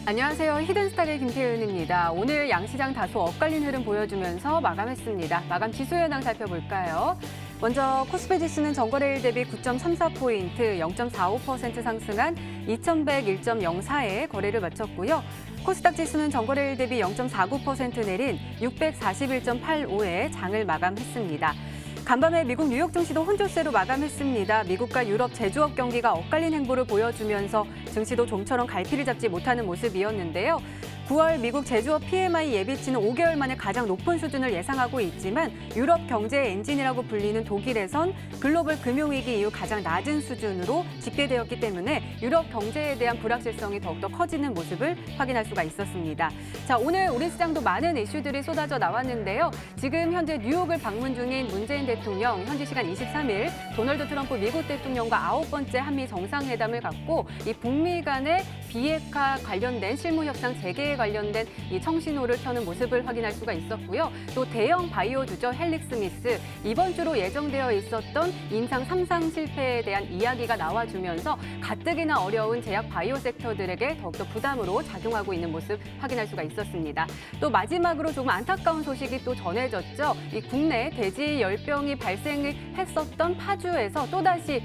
안녕하세요. 히든스탁의 김태은입니다. 오늘 양시장 다소 엇갈린 흐름 보여주면서 마감했습니다. 마감 지수 현황 살펴볼까요? 먼저 코스피 지수는 전거래일 대비 9.34포인트, 0.45% 상승한 2101.04에 거래를 마쳤고요. 코스닥 지수는 전거래일 대비 0.49% 내린 641.85에 장을 마감했습니다. 간밤에 미국 뉴욕 증시도 혼조세로 마감했습니다. 미국과 유럽 제조업 경기가 엇갈린 행보를 보여주면서 증시도 좀처럼 갈피를 잡지 못하는 모습이었는데요. 9월 미국 제조업 PMI 예비치는 5개월 만에 가장 높은 수준을 예상하고 있지만 유럽 경제의 엔진이라고 불리는 독일에선 글로벌 금융위기 이후 가장 낮은 수준으로 집계되었기 때문에 유럽 경제에 대한 불확실성이 더욱더 커지는 모습을 확인할 수가 있었습니다. 자, 오늘 우리 시장도 많은 이슈들이 쏟아져 나왔는데요. 지금 현재 뉴욕을 방문 중인 문재인 대통령, 현지 시간 23일 도널드 트럼프 미국 대통령과 9번째 한미 정상회담을 갖고 이 북미 간의 비핵화 관련된 실무 협상 재개에 관련된 이 청신호를 켜는 모습을 확인할 수가 있었고요. 또 대형 바이오주죠 헬릭스미스 이번 주로 예정되어 있었던 임상 3상 실패에 대한 이야기가 나와주면서 가뜩이나 어려운 제약 바이오 섹터들에게 더욱더 부담으로 작용하고 있는 모습 확인할 수가 있었습니다. 또 마지막으로 조금 안타까운 소식이 또 전해졌죠. 이 국내 돼지 열병이 발생을 했었던 파주에서 또다시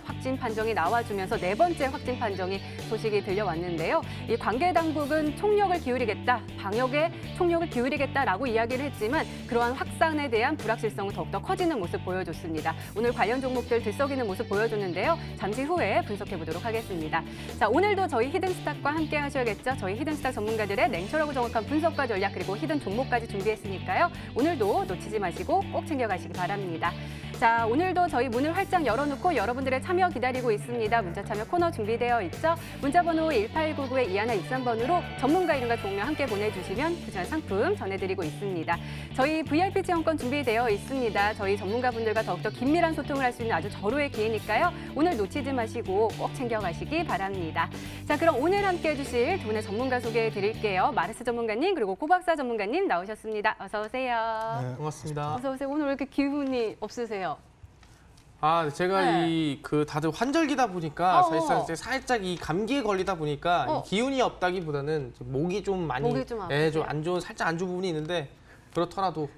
확진 판정이 나와주면서 네 번째 확진 판정이 소식이 들려왔는데요. 이 관계 당국은 총력을 기울이겠다, 방역에 총력을 기울이겠다라고 이야기를 했지만 그러한 확산에 대한 불확실성은 더욱더 커지는 모습 보여줬습니다. 오늘 관련 종목들 들썩이는 모습 보여줬는데요. 잠시 후에 분석해보도록 하겠습니다. 자, 오늘도 저희 히든스탁과 함께 하셔야겠죠. 저희 히든스탁 전문가들의 냉철하고 정확한 분석과 전략 그리고 히든 종목까지 준비했으니까요. 오늘도 놓치지 마시고 꼭 챙겨가시기 바랍니다. 자, 오늘도 저희 문을 활짝 열어놓고 여러분들의 참여 기다리고 있습니다. 문자 참여 코너 준비되어 있죠. 문자번호 1899-2123번으로 전문가 이름과 종료 함께 보내주시면 푸짐한 상품 전해드리고 있습니다. 저희 VIP 체험권 준비되어 있습니다. 저희 전문가분들과 더욱더 긴밀한 소통을 할 수 있는 아주 절호의 기회니까요. 오늘 놓치지 마시고 꼭 챙겨가시기 바랍니다. 자, 그럼 오늘 함께 해주실 두 분의 전문가 소개해 드릴게요. 마르스 전문가님 그리고 고박사 전문가님 나오셨습니다. 어서 오세요. 네, 반갑습니다. 어서 오세요. 오늘 왜 이렇게 기분이 없으세요? 제가 네. 다들 환절기다 보니까 사실상 이제 살짝 이 감기에 걸리다 보니까 이 기운이 없다기보다는 목이 좀 많이 좀 안 좋은 살짝 안 좋은 부분이 있는데 그렇더라도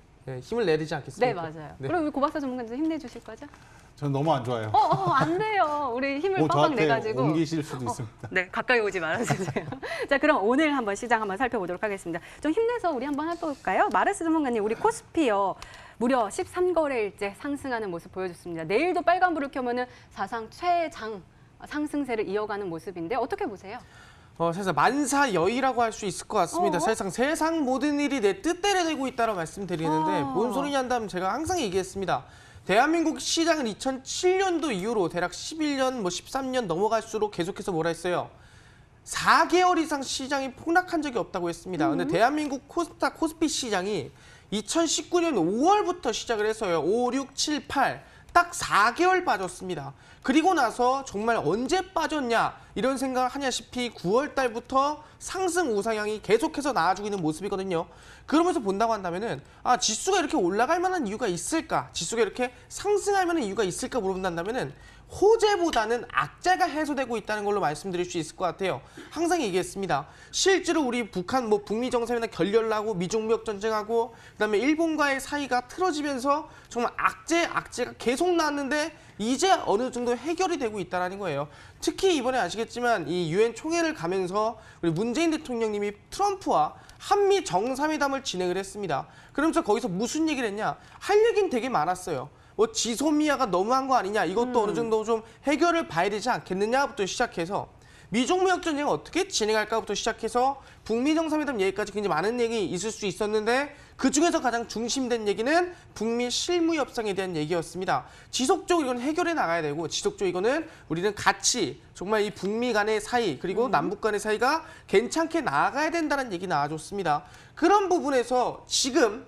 힘을 내리지 않겠습니까? 네, 맞아요. 네. 그럼 우리 고박사 전문가님 힘내주실 거죠? 저는 너무 안 좋아요. 안 돼요. 우리 힘을 빡빡 저한테 내가지고. 옮기실 수도 있습니다. 네, 가까이 오지 말아주세요. 자, 그럼 오늘 한번 시장 한번 살펴보도록 하겠습니다. 좀 힘내서 우리 한번 해볼까요? 마르스 전문가님, 우리 코스피요. 무려 13거래일째 상승하는 모습 보여줬습니다. 내일도 빨간불을 켜면은 사상 최장 상승세를 이어가는 모습인데 어떻게 보세요? 사실 만사여의라고 할 수 있을 것 같습니다. 사실상 세상 모든 일이 내 뜻대로 되고 있다고 말씀드리는데 뭔 소리냐 한다면 제가 항상 얘기했습니다. 대한민국 시장은 2007년도 이후로 대략 11년, 13년 넘어갈수록 계속해서 뭐라 했어요? 4개월 이상 시장이 폭락한 적이 없다고 했습니다. 근데 대한민국 코스닥 코스피 시장이 2019년 5월부터 시작을 해서요. 5, 6, 7, 8 딱 4개월 빠졌습니다. 그리고 나서 정말 언제 빠졌냐 이런 생각을 하냐시피 9월 달부터 상승 우상향이 계속해서 나와주고 있는 모습이거든요. 그러면서 본다고 한다면은 지수가 이렇게 올라갈 만한 이유가 있을까? 지수가 이렇게 상승할 만한 이유가 있을까 물어본다면은 호재보다는 악재가 해소되고 있다는 걸로 말씀드릴 수 있을 것 같아요. 항상 얘기했습니다. 실제로 우리 북한 북미 정상회담 결렬하고 미중무역 전쟁하고 그다음에 일본과의 사이가 틀어지면서 정말 악재가 계속 나왔는데 이제 어느 정도 해결이 되고 있다는 거예요. 특히 이번에 아시겠지만 이 유엔 총회를 가면서 우리 문재인 대통령님이 트럼프와 한미 정상회담을 진행을 했습니다. 그러면서 거기서 무슨 얘기를 했냐? 할 얘기는 되게 많았어요. 지소미아가 너무한 거 아니냐, 이것도 어느 정도 좀 해결을 봐야 되지 않겠느냐부터 시작해서 미중무역 전쟁을 어떻게 진행할까부터 시작해서 북미 정상회담 얘기까지 굉장히 많은 얘기 있을 수 있었는데 그중에서 가장 중심된 얘기는 북미 실무 협상에 대한 얘기였습니다. 지속적으로 이건 해결해 나가야 되고 지속적으로 이거는 우리는 같이 정말 이 북미 간의 사이 그리고 남북 간의 사이가 괜찮게 나아가야 된다는 얘기 나와줬습니다. 그런 부분에서 지금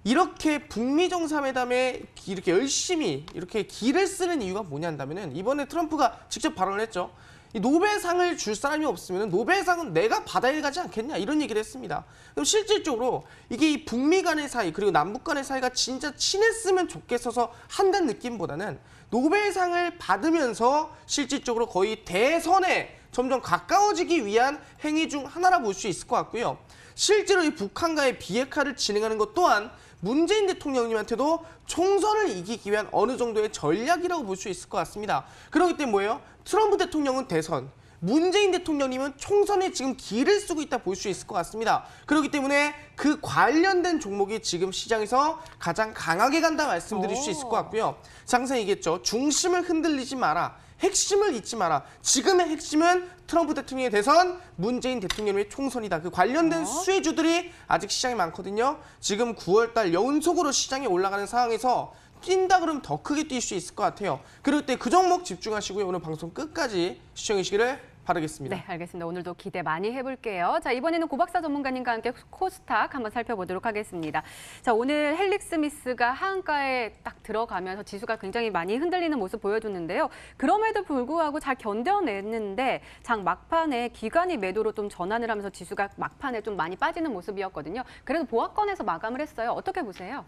이렇게 북미 정상회담에 이렇게 열심히 이렇게 기를 쓰는 이유가 뭐냐 한다면은 이번에 트럼프가 직접 발언을 했죠. 이 노벨상을 줄 사람이 없으면 노벨상은 내가 받아야 가지 않겠냐 이런 얘기를 했습니다. 그럼 실질적으로 이게 이 북미 간의 사이 그리고 남북 간의 사이가 진짜 친했으면 좋겠어서 한다는 느낌보다는 노벨상을 받으면서 실질적으로 거의 대선에 점점 가까워지기 위한 행위 중 하나라 볼 수 있을 것 같고요. 실제로 이 북한과의 비핵화를 진행하는 것 또한 문재인 대통령님한테도 총선을 이기기 위한 어느 정도의 전략이라고 볼 수 있을 것 같습니다. 그렇기 때문에 뭐예요? 트럼프 대통령은 대선, 문재인 대통령님은 총선에 지금 기를 쓰고 있다 볼 수 있을 것 같습니다. 그렇기 때문에 그 관련된 종목이 지금 시장에서 가장 강하게 간다 말씀드릴 수 있을 것 같고요. 항상 얘기했죠. 중심을 흔들리지 마라. 핵심을 잊지 마라. 지금의 핵심은 트럼프 대통령의 대선, 문재인 대통령의 총선이다. 그 관련된 수혜주들이 아직 시장에 많거든요. 지금 9월 달 연속으로 시장에 올라가는 상황에서 뛴다 그러면 더 크게 뛸 수 있을 것 같아요. 그럴 때 그 종목 집중하시고요. 오늘 방송 끝까지 시청해 주시기를 바라겠습니다. 네, 알겠습니다. 오늘도 기대 많이 해볼게요. 자, 이번에는 고박사 전문가님과 함께 코스닥 한번 살펴보도록 하겠습니다. 자, 오늘 헬릭 스미스가 하한가에 딱 들어가면서 지수가 굉장히 많이 흔들리는 모습 보여줬는데요. 그럼에도 불구하고 잘 견뎌냈는데 장 막판에 기관이 매도로 좀 전환을 하면서 지수가 막판에 좀 많이 빠지는 모습이었거든요. 그래도 보합권에서 마감을 했어요. 어떻게 보세요?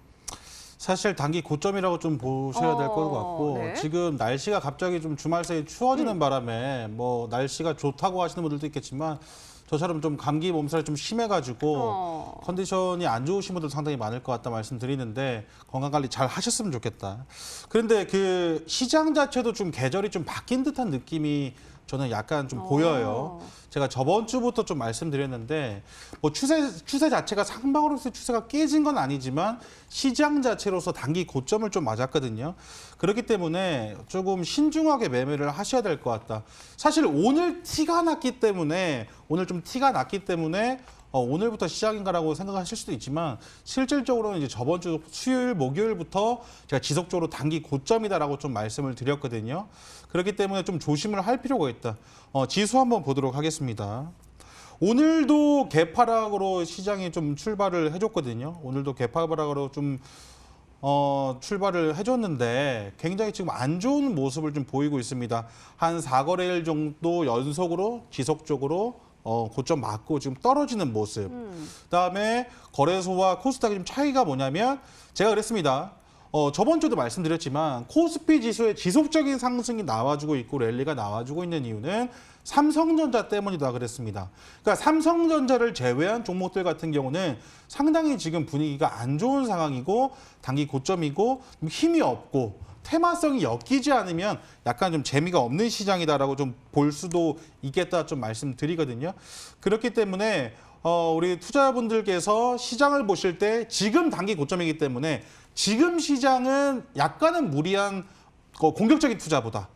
사실 단기 고점이라고 좀 보셔야 될 것 같고 네. 지금 날씨가 갑자기 좀 주말 사이 추워지는 바람에 뭐 날씨가 좋다고 하시는 분들도 있겠지만 저처럼 좀 감기 몸살이 좀 심해가지고 컨디션이 안 좋으신 분들 상당히 많을 것 같다 말씀드리는데 건강 관리 잘 하셨으면 좋겠다. 그런데 그 시장 자체도 좀 계절이 좀 바뀐 듯한 느낌이 저는 약간 좀 보여요. 제가 저번 주부터 좀 말씀드렸는데 뭐 추세 자체가 상방으로서의 추세가 깨진 건 아니지만 시장 자체로서 단기 고점을 좀 맞았거든요. 그렇기 때문에 조금 신중하게 매매를 하셔야 될 것 같다. 사실 오늘 티가 났기 때문에 오늘부터 시작인가라고 생각하실 수도 있지만 실질적으로는 이제 저번 주 수요일, 목요일부터 제가 지속적으로 단기 고점이다라고 좀 말씀을 드렸거든요. 그렇기 때문에 좀 조심을 할 필요가 있다. 지수 한번 보도록 하겠습니다. 오늘도 개파락으로 시장이 좀 출발을 해줬거든요. 오늘도 개파락으로 좀 출발을 해줬는데 굉장히 지금 안 좋은 모습을 좀 보이고 있습니다. 한 4거래일 정도 연속으로 지속적으로 고점 맞고 지금 떨어지는 모습. 그다음에 거래소와 코스닥의 좀 차이가 뭐냐면 제가 그랬습니다. 저번 주도 말씀드렸지만 코스피 지수의 지속적인 상승이 나와주고 있고 랠리가 나와주고 있는 이유는 삼성전자 때문이다 그랬습니다. 그러니까 삼성전자를 제외한 종목들 같은 경우는 상당히 지금 분위기가 안 좋은 상황이고 단기 고점이고 힘이 없고 테마성이 엮이지 않으면 약간 좀 재미가 없는 시장이다라고 좀 볼 수도 있겠다 좀 말씀드리거든요. 그렇기 때문에 우리 투자자분들께서 시장을 보실 때 지금 단기 고점이기 때문에 지금 시장은 약간은 무리한 공격적인 투자보다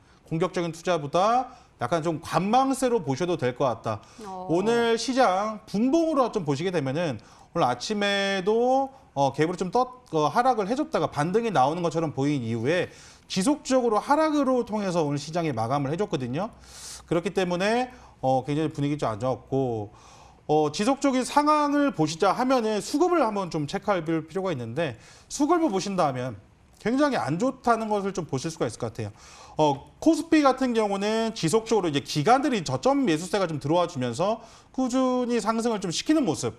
약간 좀 관망세로 보셔도 될 것 같다. 오늘 시장 분봉으로 좀 보시게 되면은 오늘 아침에도 갭으로 좀 하락을 해줬다가 반등이 나오는 것처럼 보인 이후에 지속적으로 하락으로 통해서 오늘 시장에 마감을 해줬거든요. 그렇기 때문에 굉장히 분위기 좀 안 좋았고 지속적인 상황을 보시자 하면은 수급을 한번 좀 체크할 필요가 있는데 수급을 보신다면 굉장히 안 좋다는 것을 좀 보실 수가 있을 것 같아요. 코스피 같은 경우는 지속적으로 이제 기관들이 저점 매수세가 좀 들어와 주면서 꾸준히 상승을 좀 시키는 모습.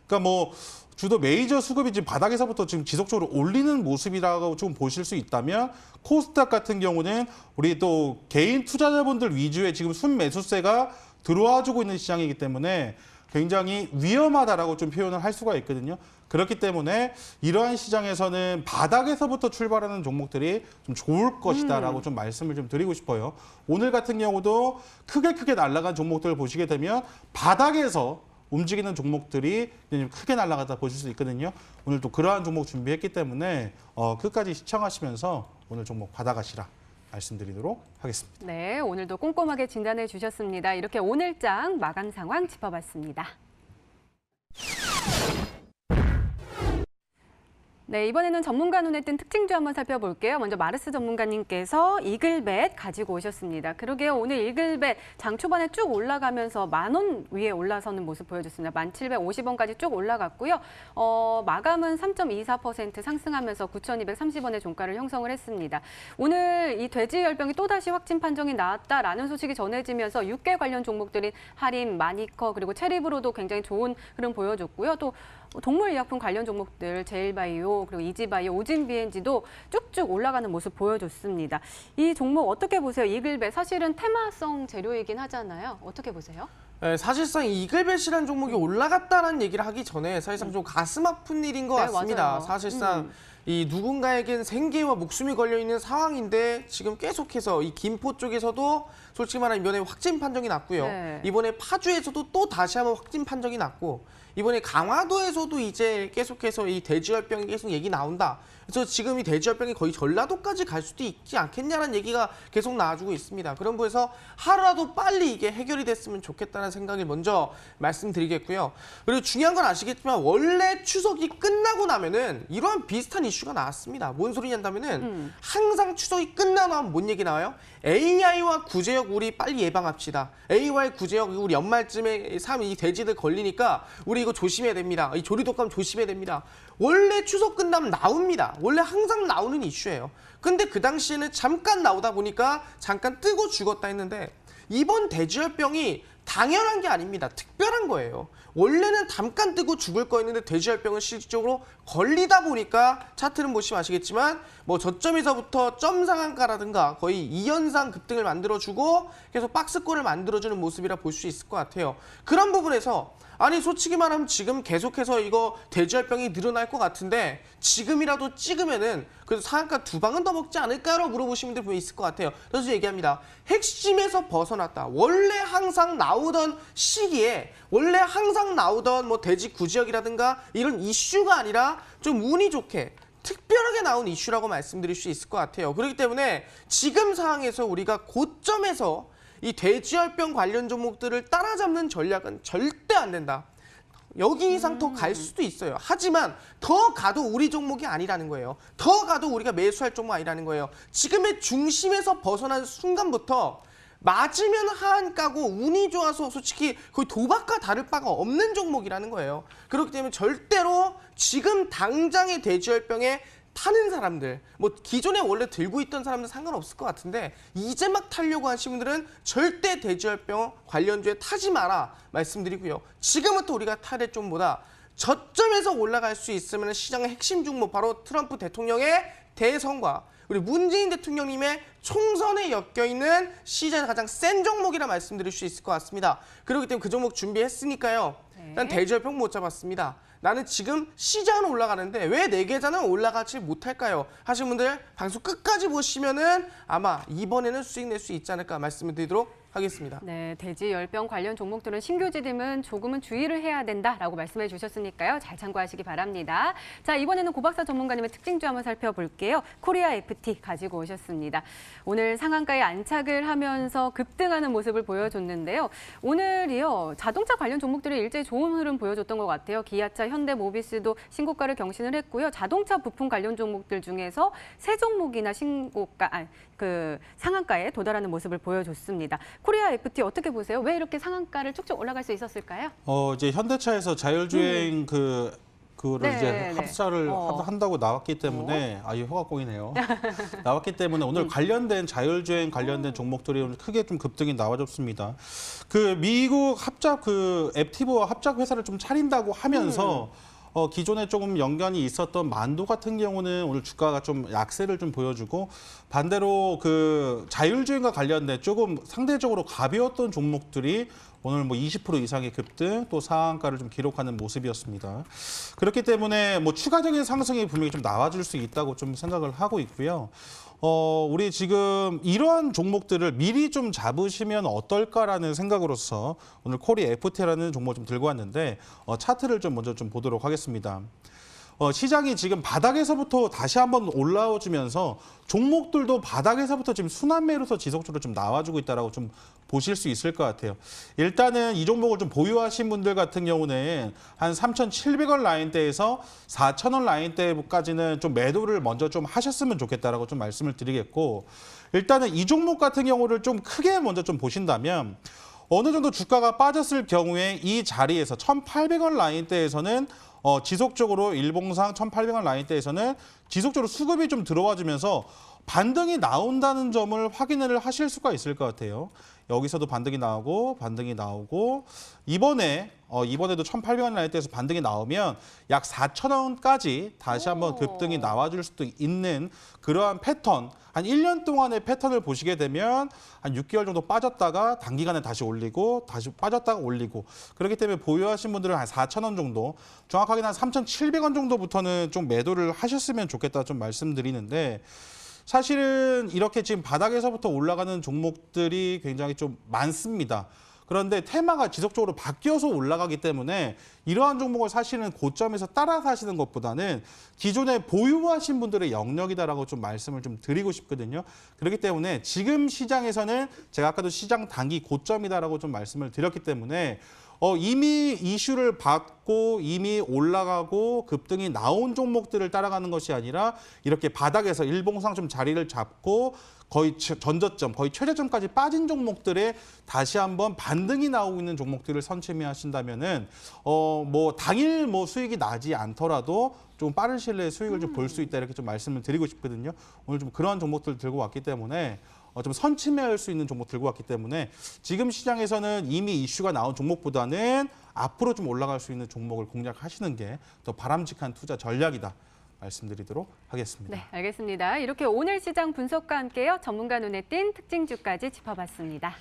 그러니까 뭐 주도 메이저 수급이 지금 바닥에서부터 지금 지속적으로 올리는 모습이라고 좀 보실 수 있다면 코스닥 같은 경우는 우리 또 개인 투자자분들 위주의 지금 순매수세가 들어와 주고 있는 시장이기 때문에 굉장히 위험하다라고 좀 표현을 할 수가 있거든요. 그렇기 때문에 이러한 시장에서는 바닥에서부터 출발하는 종목들이 좀 좋을 것이다라고 좀 말씀을 좀 드리고 싶어요. 오늘 같은 경우도 크게 날아간 종목들을 보시게 되면 바닥에서 움직이는 종목들이 크게 날아가다 보실 수 있거든요. 오늘 또 그러한 종목 준비했기 때문에 끝까지 시청하시면서 오늘 종목 받아가시라 말씀드리도록 하겠습니다. 네, 오늘도 꼼꼼하게 진단해 주셨습니다. 이렇게 오늘장 마감 상황 짚어봤습니다. 네, 이번에는 전문가 눈에 띈 특징주 한번 살펴볼게요. 먼저 마르스 전문가님께서 이글벳 가지고 오셨습니다. 그러게요. 오늘 이글벳 장 초반에 쭉 올라가면서 10,000원 위에 올라서는 모습 보여줬습니다. 1,750원까지 쭉 올라갔고요. 마감은 3.24% 상승하면서 9,230원의 종가를 형성을 했습니다. 오늘 이 돼지열병이 또다시 확진 판정이 나왔다라는 소식이 전해지면서 육계 관련 종목들인 하림, 마니커 그리고 체리브로도 굉장히 좋은 흐름 보여줬고요. 또 동물의약품 관련 종목들 제일바이오 그리고 이지바이오, 오진비엔지도 쭉쭉 올라가는 모습 보여줬습니다. 이 종목 어떻게 보세요? 이글벳 사실은 테마성 재료이긴 하잖아요. 어떻게 보세요? 네, 사실상 이글벳이라는 종목이 올라갔다는 얘기를 하기 전에 사실상 좀 가슴 아픈 일인 것 네, 같습니다. 맞아요. 사실상 이 누군가에겐 생계와 목숨이 걸려 있는 상황인데 지금 계속해서 이 김포 쪽에서도 솔직히 말하면 이번에 확진 판정이 났고요. 네. 이번에 파주에서도 또 다시 한번 확진 판정이 났고 이번에 강화도에서도 이제 계속해서 이 돼지열병이 계속 얘기 나온다. 그래서 지금 이 돼지열병이 거의 전라도까지 갈 수도 있지 않겠냐는 얘기가 계속 나와주고 있습니다. 그런 부분에서 하루라도 빨리 이게 해결이 됐으면 좋겠다는 생각을 먼저 말씀드리겠고요. 그리고 중요한 건 아시겠지만 원래 추석이 끝나고 나면은 이러한 비슷한 이슈가 나왔습니다. 뭔 소리냐면은 항상 추석이 끝나고 나면 뭔 얘기 나와요? AI와 구제역 우리 빨리 예방합시다. AI와 구제역 우리 연말쯤에 이 돼지들 걸리니까 우리 이거 조심해야 됩니다. 이 조리독감 조심해야 됩니다. 원래 추석 끝나면 나옵니다. 원래 항상 나오는 이슈예요. 근데 그 당시에는 잠깐 나오다 보니까 잠깐 뜨고 죽었다 했는데 이번 돼지열병이 당연한 게 아닙니다. 특별한 거예요. 원래는 잠깐 뜨고 죽을 거였는데 돼지열병은 실질적으로 걸리다 보니까 차트는 보시면 아시겠지만 뭐 저점에서부터 점 상한가라든가 거의 2연상 급등을 만들어주고 계속 박스권을 만들어주는 모습이라 볼 수 있을 것 같아요. 그런 부분에서 아니 솔직히 말하면 지금 계속해서 이거 돼지열병이 늘어날 것 같은데 지금이라도 찍으면은 그래도 상한가 2방은 더 먹지 않을까요? 물어보시는 분들 분명히 있을 것 같아요. 그래서 얘기합니다. 핵심에서 벗어났다. 원래 항상 나오던 시기에 원래 항상 나오던 뭐 돼지 구지역이라든가 이런 이슈가 아니라 좀 운이 좋게 특별하게 나온 이슈라고 말씀드릴 수 있을 것 같아요. 그렇기 때문에 지금 상황에서 우리가 고점에서 이 돼지열병 관련 종목들을 따라잡는 전략은 절대 안 된다. 여기 이상 더 갈 수도 있어요. 하지만 더 가도 우리 종목이 아니라는 거예요. 더 가도 우리가 매수할 종목 아니라는 거예요. 지금의 중심에서 벗어난 순간부터 맞으면 하한가고 운이 좋아서 솔직히 거의 도박과 다를 바가 없는 종목이라는 거예요. 그렇기 때문에 절대로 지금 당장의 돼지열병에 타는 사람들, 뭐 기존에 원래 들고 있던 사람들 상관없을 것 같은데 이제 막 타려고 하시는 분들은 절대 돼지열병 관련주에 타지 마라 말씀드리고요. 지금부터 우리가 타야 될 종목보다 저점에서 올라갈 수 있으면 시장의 핵심 종목 바로 트럼프 대통령의 대선과 우리 문재인 대통령님의 총선에 엮여있는 시장의 가장 센 종목이라 말씀드릴 수 있을 것 같습니다. 그렇기 때문에 그 종목 준비했으니까요. 난 돼지열병 못 잡았습니다. 나는 지금 시장은 올라가는데 왜 내 계좌는 올라가지 못할까요? 하시는 분들 방송 끝까지 보시면은 아마 이번에는 수익 낼 수 있지 않을까 말씀을 드리도록 하겠습니다. 네, 돼지열병 관련 종목들은 신규지림은 조금은 주의를 해야 된다라고 말씀해 주셨으니까요. 잘 참고하시기 바랍니다. 자, 이번에는 고박사 전문가님의 특징주 한번 살펴볼게요. 코리아 FT 가지고 오셨습니다. 오늘 상한가에 안착을 하면서 급등하는 모습을 보여줬는데요. 오늘이요, 자동차 관련 종목들이 일제히 좋은 흐름 보여줬던 것 같아요. 기아차, 현대모비스도 신고가를 경신을 했고요. 자동차 부품 관련 종목들 중에서 세 종목이나 상한가에 도달하는 모습을 보여줬습니다. 코리아 FT 어떻게 보세요? 왜 이렇게 상한가를 쭉쭉 올라갈 수 있었을까요? 이제 현대차에서 자율주행 그거를 네, 이제 네. 합사를 한다고 나왔기 때문에 이 혀가 꼬이네요. 나왔기 때문에 오늘 관련된 자율주행 관련된 종목들이 오늘 크게 좀 급등이 나와줬습니다. 그 미국 합작 앱티브와 합작 회사를 좀 차린다고 하면서 기존에 조금 연관이 있었던 만도 같은 경우는 오늘 주가가 좀 약세를 좀 보여주고 반대로 그 자율주행과 관련된 조금 상대적으로 가벼웠던 종목들이 오늘 뭐 20% 이상의 급등 또 상한가를 좀 기록하는 모습이었습니다. 그렇기 때문에 뭐 추가적인 상승이 분명히 좀 나와줄 수 있다고 좀 생각을 하고 있고요. 우리 지금 이러한 종목들을 미리 좀 잡으시면 어떨까라는 생각으로서 오늘 코리 FT라는 종목 좀 들고 왔는데 차트를 좀 먼저 좀 보도록 하겠습니다. 시장이 지금 바닥에서부터 다시 한번 올라와주면서 종목들도 바닥에서부터 지금 순환매로서 지속적으로 좀 나와주고 있다라고 좀 보실 수 있을 것 같아요. 일단은 이 종목을 좀 보유하신 분들 같은 경우는 한 3,700원 라인대에서 4,000원 라인대까지는 좀 매도를 먼저 좀 하셨으면 좋겠다라고 좀 말씀을 드리겠고, 일단은 이 종목 같은 경우를 좀 크게 먼저 좀 보신다면 어느 정도 주가가 빠졌을 경우에 이 자리에서 1,800원 라인대에서는 지속적으로 일봉상 1,800원 라인대에서는 지속적으로 수급이 좀 들어와주면서 반등이 나온다는 점을 확인을 하실 수가 있을 것 같아요. 여기서도 반등이 나오고 이번에도 1,800원 라인대에서 반등이 나오면 약 4,000원까지 다시 한번 급등이 나와줄 수도 있는 그러한 패턴, 한 1년 동안의 패턴을 보시게 되면 한 6개월 정도 빠졌다가 단기간에 다시 올리고 다시 빠졌다가 올리고, 그렇기 때문에 보유하신 분들은 한 4,000원 정도, 정확하게는 한 3,700원 정도부터는 좀 매도를 하셨으면 좋겠다 좀 말씀드리는데, 사실은 이렇게 지금 바닥에서부터 올라가는 종목들이 굉장히 좀 많습니다. 그런데 테마가 지속적으로 바뀌어서 올라가기 때문에 이러한 종목을 사실은 고점에서 따라 사시는 것보다는 기존에 보유하신 분들의 영역이다라고 좀 말씀을 좀 드리고 싶거든요. 그렇기 때문에 지금 시장에서는 제가 아까도 시장 단기 고점이다라고 좀 말씀을 드렸기 때문에 이미 이슈를 받고 이미 올라가고 급등이 나온 종목들을 따라가는 것이 아니라 이렇게 바닥에서 일봉상 좀 자리를 잡고 거의 전저점, 거의 최저점까지 빠진 종목들에 다시 한번 반등이 나오고 있는 종목들을 선취하신다면은 뭐 당일 뭐 수익이 나지 않더라도 좀 빠른 시일 내에 수익을 좀 볼 수 있다, 이렇게 좀 말씀을 드리고 싶거든요. 오늘 좀 그런 종목들 들고 왔기 때문에 좀 선취매할 수 있는 종목 들고 왔기 때문에 지금 시장에서는 이미 이슈가 나온 종목보다는 앞으로 좀 올라갈 수 있는 종목을 공략하시는 게 더 바람직한 투자 전략이다 말씀드리도록 하겠습니다. 네, 알겠습니다. 이렇게 오늘 시장 분석과 함께요. 전문가 눈에 띈 특징주까지 짚어봤습니다.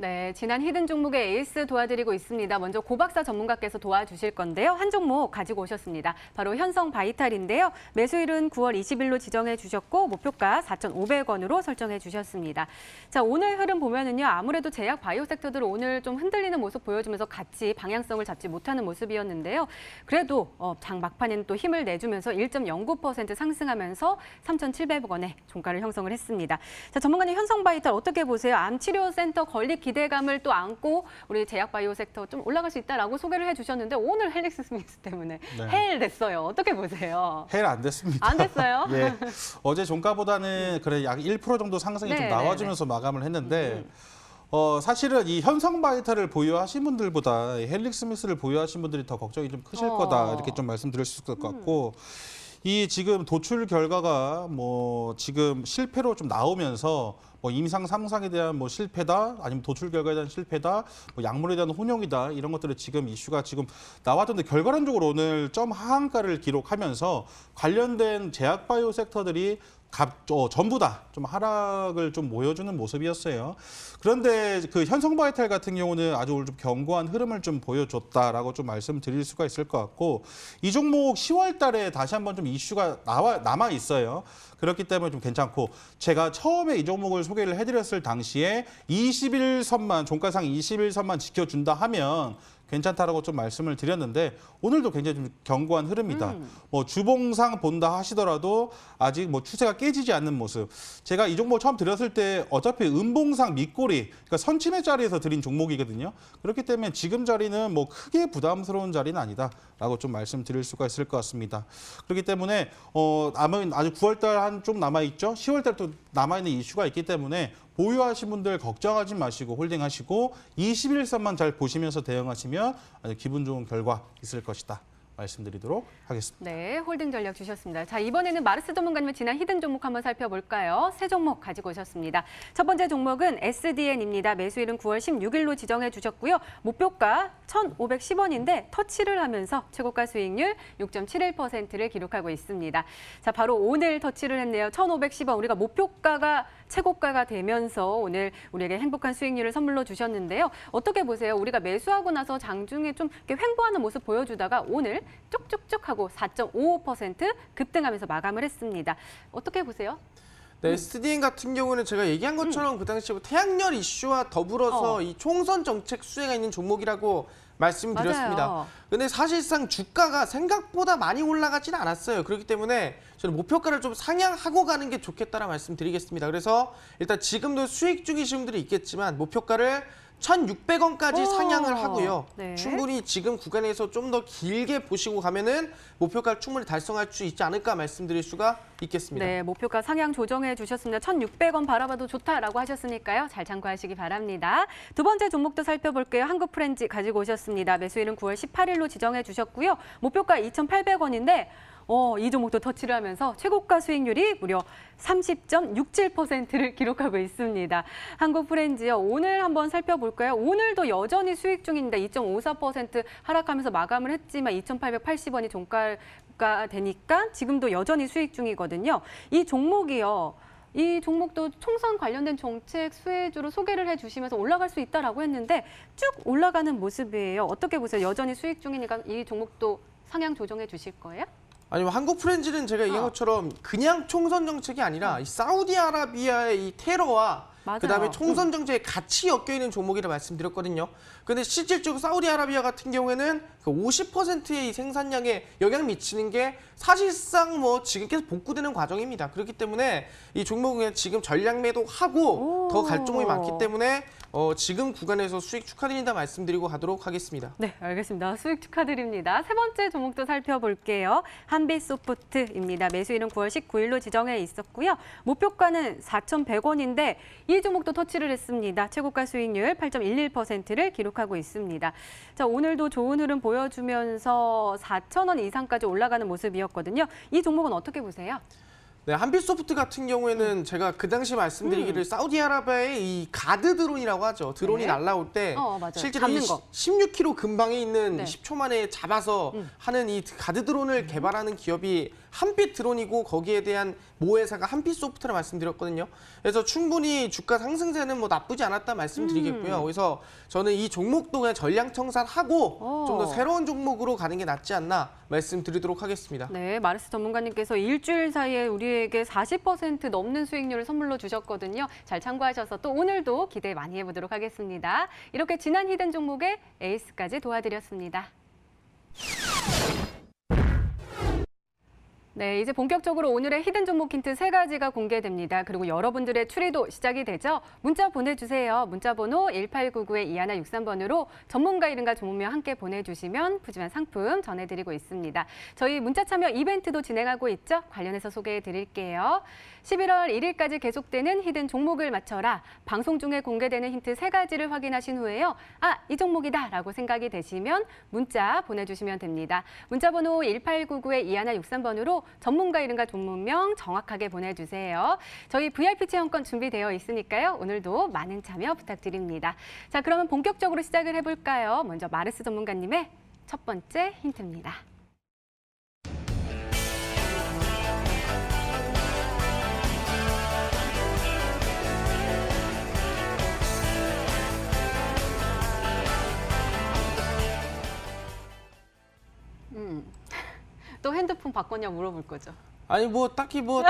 네, 지난 히든 종목의 에이스 도와드리고 있습니다. 먼저 고박사 전문가께서 도와주실 건데요. 한 종목 가지고 오셨습니다. 바로 현성바이탈인데요. 매수일은 9월 20일로 지정해 주셨고 목표가 4,500원으로 설정해 주셨습니다. 자, 오늘 흐름 보면은요. 아무래도 제약 바이오 섹터들은 오늘 좀 흔들리는 모습 보여주면서 같이 방향성을 잡지 못하는 모습이었는데요. 그래도 장 막판에는 또 힘을 내주면서 1.09% 상승하면서 3,700원의 종가를 형성을 했습니다. 자, 전문가님 현성바이탈 어떻게 보세요? 암치료센터 건립 기대감을 또 안고 우리 제약바이오 섹터 좀 올라갈 수 있다라고 소개를 해주셨는데 오늘 헬릭스 스미스 때문에 헬 됐어요. 어떻게 보세요? 헬 안 됐습니다. 안 됐어요? 예. 어제 종가보다는 그래 약 1% 정도 상승이 좀 나와주면서 마감을 했는데 사실은 이 현성바이탈을 보유하신 분들보다 헬릭스 스미스를 보유하신 분들이 더 걱정이 좀 크실 거다, 이렇게 좀 말씀드릴 수 있을 것 같고, 이 지금 도출 결과가 뭐 지금 실패로 좀 나오면서 뭐 임상 3상에 대한 뭐 실패다, 아니면 도출 결과에 대한 실패다, 뭐 약물에 대한 혼용이다, 이런 것들을 지금 이슈가 지금 나왔던데 결과론적으로 오늘 점 하한가를 기록하면서 관련된 제약바이오 섹터들이 전부 다 좀 하락을 좀 보여주는 모습이었어요. 그런데 그 현성바이탈 같은 경우는 아주 오늘 좀 견고한 흐름을 좀 보여줬다라고 좀 말씀드릴 수가 있을 것 같고, 이 종목 10월 달에 다시 한번 좀 이슈가 남아 있어요. 그렇기 때문에 좀 괜찮고, 제가 처음에 이 종목을 소개를 해드렸을 당시에 21선만, 종가상 21선만 지켜준다 하면 괜찮다라고 좀 말씀을 드렸는데 오늘도 굉장히 좀 견고한 흐름이다. 뭐 주봉상 본다 하시더라도 아직 뭐 추세가 깨지지 않는 모습. 제가 이 종목 처음 드렸을 때 어차피 음봉상 밑꼬리, 그러니까 선침의 자리에서 드린 종목이거든요. 그렇기 때문에 지금 자리는 뭐 크게 부담스러운 자리는 아니다라고 좀 말씀드릴 수가 있을 것 같습니다. 그렇기 때문에 아직 9월달 한 좀 남아 있죠. 10월달 또 남아 있는 이슈가 있기 때문에 보유하신 분들 걱정하지 마시고 홀딩하시고 21선만 잘 보시면서 대응하시면 아주 기분 좋은 결과 있을 것이다 말씀드리도록 하겠습니다. 네, 홀딩 전략 주셨습니다. 자, 이번에는 마르스 전문가님의 지난 히든 종목 한번 살펴볼까요? 세 종목 가지고 오셨습니다. 첫 번째 종목은 SDN입니다. 매수일은 9월 16일로 지정해 주셨고요. 목표가 1,510원인데 터치를 하면서 최고가 수익률 6.71%를 기록하고 있습니다. 자, 바로 오늘 터치를 했네요. 1,510원. 우리가 목표가가 최고가가 되면서 오늘 우리에게 행복한 수익률을 선물로 주셨는데요. 어떻게 보세요? 우리가 매수하고 나서 장중에 좀 이렇게 횡보하는 모습 보여주다가 오늘 쪽쪽쪽 하고 4.55% 급등하면서 마감을 했습니다. 어떻게 보세요? 네, SDN 같은 경우는 제가 얘기한 것처럼 그 당시에 태양열 이슈와 더불어서 이 총선 정책 수혜가 있는 종목이라고 말씀드렸습니다. 맞아요. 근데 사실상 주가가 생각보다 많이 올라가지는 않았어요. 그렇기 때문에 저는 목표가를 좀 상향하고 가는 게 좋겠다라 말씀드리겠습니다. 그래서 일단 지금도 수익 중이신 분들이 있겠지만 목표가를 1,600원까지 상향을 하고요. 네. 충분히 지금 구간에서 좀 더 길게 보시고 가면은 목표가를 충분히 달성할 수 있지 않을까 말씀드릴 수가 있겠습니다. 네, 목표가 상향 조정해 주셨습니다. 1,600원 바라봐도 좋다라고 하셨으니까요. 잘 참고하시기 바랍니다. 두 번째 종목도 살펴볼게요. 한국프렌즈 가지고 오셨습니다. 매수일은 9월 18일로 지정해 주셨고요. 목표가 2,800원인데 이 종목도 터치를 하면서 최고가 수익률이 무려 30.67%를 기록하고 있습니다. 한국프렌즈요. 오늘 한번 살펴볼까요? 오늘도 여전히 수익 중입니다. 2.54% 하락하면서 마감을 했지만 2,880원이 종가가 되니까 지금도 여전히 수익 중이거든요. 이 종목이요. 이 종목도 총선 관련된 정책 수혜주로 소개를 해주시면서 올라갈 수 있다라고 했는데 쭉 올라가는 모습이에요. 어떻게 보세요? 여전히 수익 중이니까 이 종목도 상향 조정해 주실 거예요? 아니면 한국프렌즈는 제가 얘기한 것처럼 그냥 총선 정책이 아니라 이 사우디아라비아의 이 테러와 맞아요. 그다음에 총선 정책에 같이 엮여 있는 종목이라 말씀드렸거든요. 근데 실질적으로 사우디아라비아 같은 경우에는 그 50%의 이 생산량에 영향 미치는 게 사실상 뭐 지금 계속 복구되는 과정입니다. 그렇기 때문에 이 종목은 지금 전량 매도하고 더 갈 종목이 많기 때문에 지금 구간에서 수익 축하드린다 말씀드리고 가도록 하겠습니다. 네, 알겠습니다. 수익 축하드립니다. 세 번째 종목도 살펴볼게요. 한빛소프트입니다. 매수일은 9월 19일로 지정해 있었고요. 목표가는 4,100원인데 이 종목도 터치를 했습니다. 최고가 수익률 8.11%를 기록하고 있습니다. 자, 오늘도 좋은 흐름 보여주면서 4,000원 이상까지 올라가는 모습이었거든요. 이 종목은 어떻게 보세요? 네, 한빛소프트 같은 경우에는 제가 그 당시 말씀드리기를 사우디아라비아의 이 가드 드론이라고 하죠. 드론이 네. 날라올 때 맞아요. 실제로 잡는 거. 16km 근방에 있는 네. 10초 만에 잡아서 하는 이 가드 드론을 개발하는 기업이 한빛 드론이고 거기에 대한 모 회사가 한빛소프트라 말씀드렸거든요. 그래서 충분히 주가 상승세는 뭐 나쁘지 않았다 말씀드리겠고요. 그래서 저는 이 종목도 그냥 전량 청산하고 좀 더 새로운 종목으로 가는 게 낫지 않나 말씀드리도록 하겠습니다. 네, 마르스 전문가님께서 일주일 사이에 우리에게 40% 넘는 수익률을 선물로 주셨거든요. 잘 참고하셔서 또 오늘도 기대 많이 해보도록 하겠습니다. 이렇게 지난 히든 종목의 에이스까지 도와드렸습니다. 네, 이제 본격적으로 오늘의 히든 종목 힌트 3가지가 공개됩니다. 그리고 여러분들의 추리도 시작이 되죠. 문자 보내주세요. 문자 번호 1899-2163번으로 전문가 이름과 종목명 함께 보내주시면 푸짐한 상품 전해드리고 있습니다. 저희 문자 참여 이벤트도 진행하고 있죠. 관련해서 소개해드릴게요. 11월 1일까지 계속되는 히든 종목을 맞춰라. 방송 중에 공개되는 힌트 3가지를 확인하신 후에요. 이 종목이다 라고 생각이 되시면 문자 보내주시면 됩니다. 문자 번호 1899-2163번으로 전문가 이름과 종목명 정확하게 보내주세요. 저희 VIP 체험권 준비되어 있으니까요. 오늘도 많은 참여 부탁드립니다. 자, 그러면 본격적으로 시작을 해볼까요? 먼저 마르스 전문가님의 첫 번째 힌트입니다. 또 핸드폰 바꿨냐 물어볼 거죠. 아니 뭐 딱히 뭐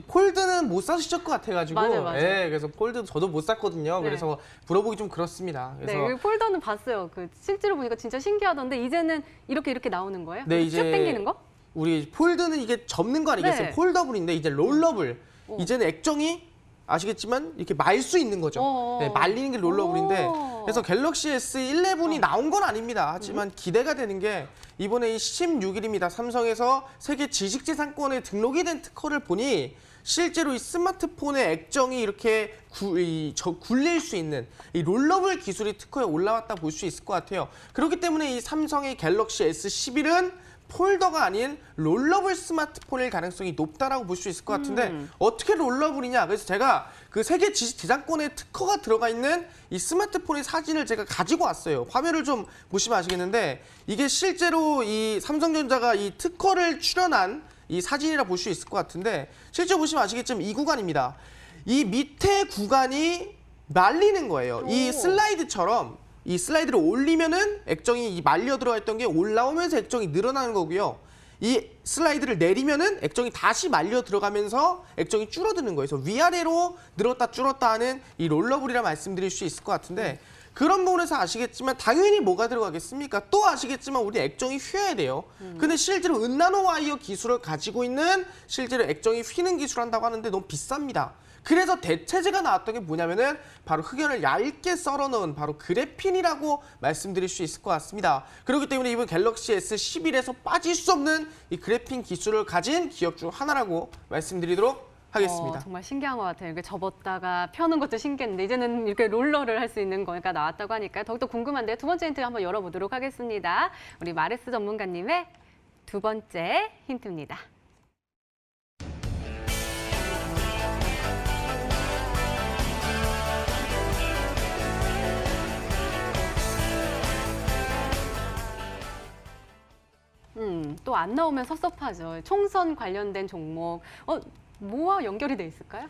폴드는 못 사주실 것 같아가지고 맞아요. 예, 그래서 폴드 저도 못 샀거든요. 네. 그래서 물어보기 좀 그렇습니다. 그래서 네, 폴더는 봤어요. 그 실제로 보니까 진짜 신기하던데 이제는 이렇게 나오는 거예요? 네, 쭉 당기는 거? 우리 폴드는 이게 접는 거 아니겠어요? 네. 폴더블인데 이제 롤러블. 이제는 액정이 아시겠지만 이렇게 말 수 있는 거죠. 네, 말리는 게 롤러블인데 그래서 갤럭시 S11이 나온 건 아닙니다. 하지만 기대가 되는 게 이번에 16일입니다. 삼성에서 세계 지식재산권에 등록이 된 특허를 보니 실제로 이 스마트폰의 액정이 이렇게 굴릴 수 있는 이 롤러블 기술이 특허에 올라왔다 볼 수 있을 것 같아요. 그렇기 때문에 이 삼성의 갤럭시 S11은 폴더가 아닌 롤러블 스마트폰일 가능성이 높다라고 볼 수 있을 것 같은데 어떻게 롤러블이냐? 그래서 제가 그 세계 지식재산권에 특허가 들어가 있는 이 스마트폰의 사진을 제가 가지고 왔어요. 화면을 좀 보시면 아시겠는데 이게 실제로 이 삼성전자가 이 특허를 출연한 이 사진이라 볼 수 있을 것 같은데 실제 보시면 아시겠지만 이 구간입니다. 이 밑에 구간이 말리는 거예요. 이 슬라이드처럼 이 슬라이드를 올리면은 액정이 말려 들어가 있던 게 올라오면서 액정이 늘어나는 거고요. 이 슬라이드를 내리면은 액정이 다시 말려 들어가면서 액정이 줄어드는 거예요. 그래서 위아래로 늘었다 줄었다 하는 이 롤러블이라 말씀드릴 수 있을 것 같은데 그런 부분에서 아시겠지만 당연히 뭐가 들어가겠습니까? 또 아시겠지만 우리 액정이 휘어야 돼요. 근데 실제로 은나노 와이어 기술을 가지고 있는 실제로 액정이 휘는 기술을 한다고 하는데 너무 비쌉니다. 그래서 대체제가 나왔던 게 뭐냐면은 바로 흑연을 얇게 썰어 넣은 바로 그래핀이라고 말씀드릴 수 있을 것 같습니다. 그렇기 때문에 이번 갤럭시 S11에서 빠질 수 없는 이 그래핀 기술을 가진 기업 중 하나라고 말씀드리도록 하겠습니다. 정말 신기한 것 같아요. 이렇게 접었다가 펴는 것도 신기했는데 이제는 이렇게 롤러를 할 수 있는 거니까 나왔다고 하니까 더욱더 궁금한데 두 번째 힌트 한번 열어보도록 하겠습니다. 우리 마레스 전문가님의 두 번째 힌트입니다. 또 안 나오면 섭섭하죠. 총선 관련된 종목. 뭐와 연결이 돼 있을까요?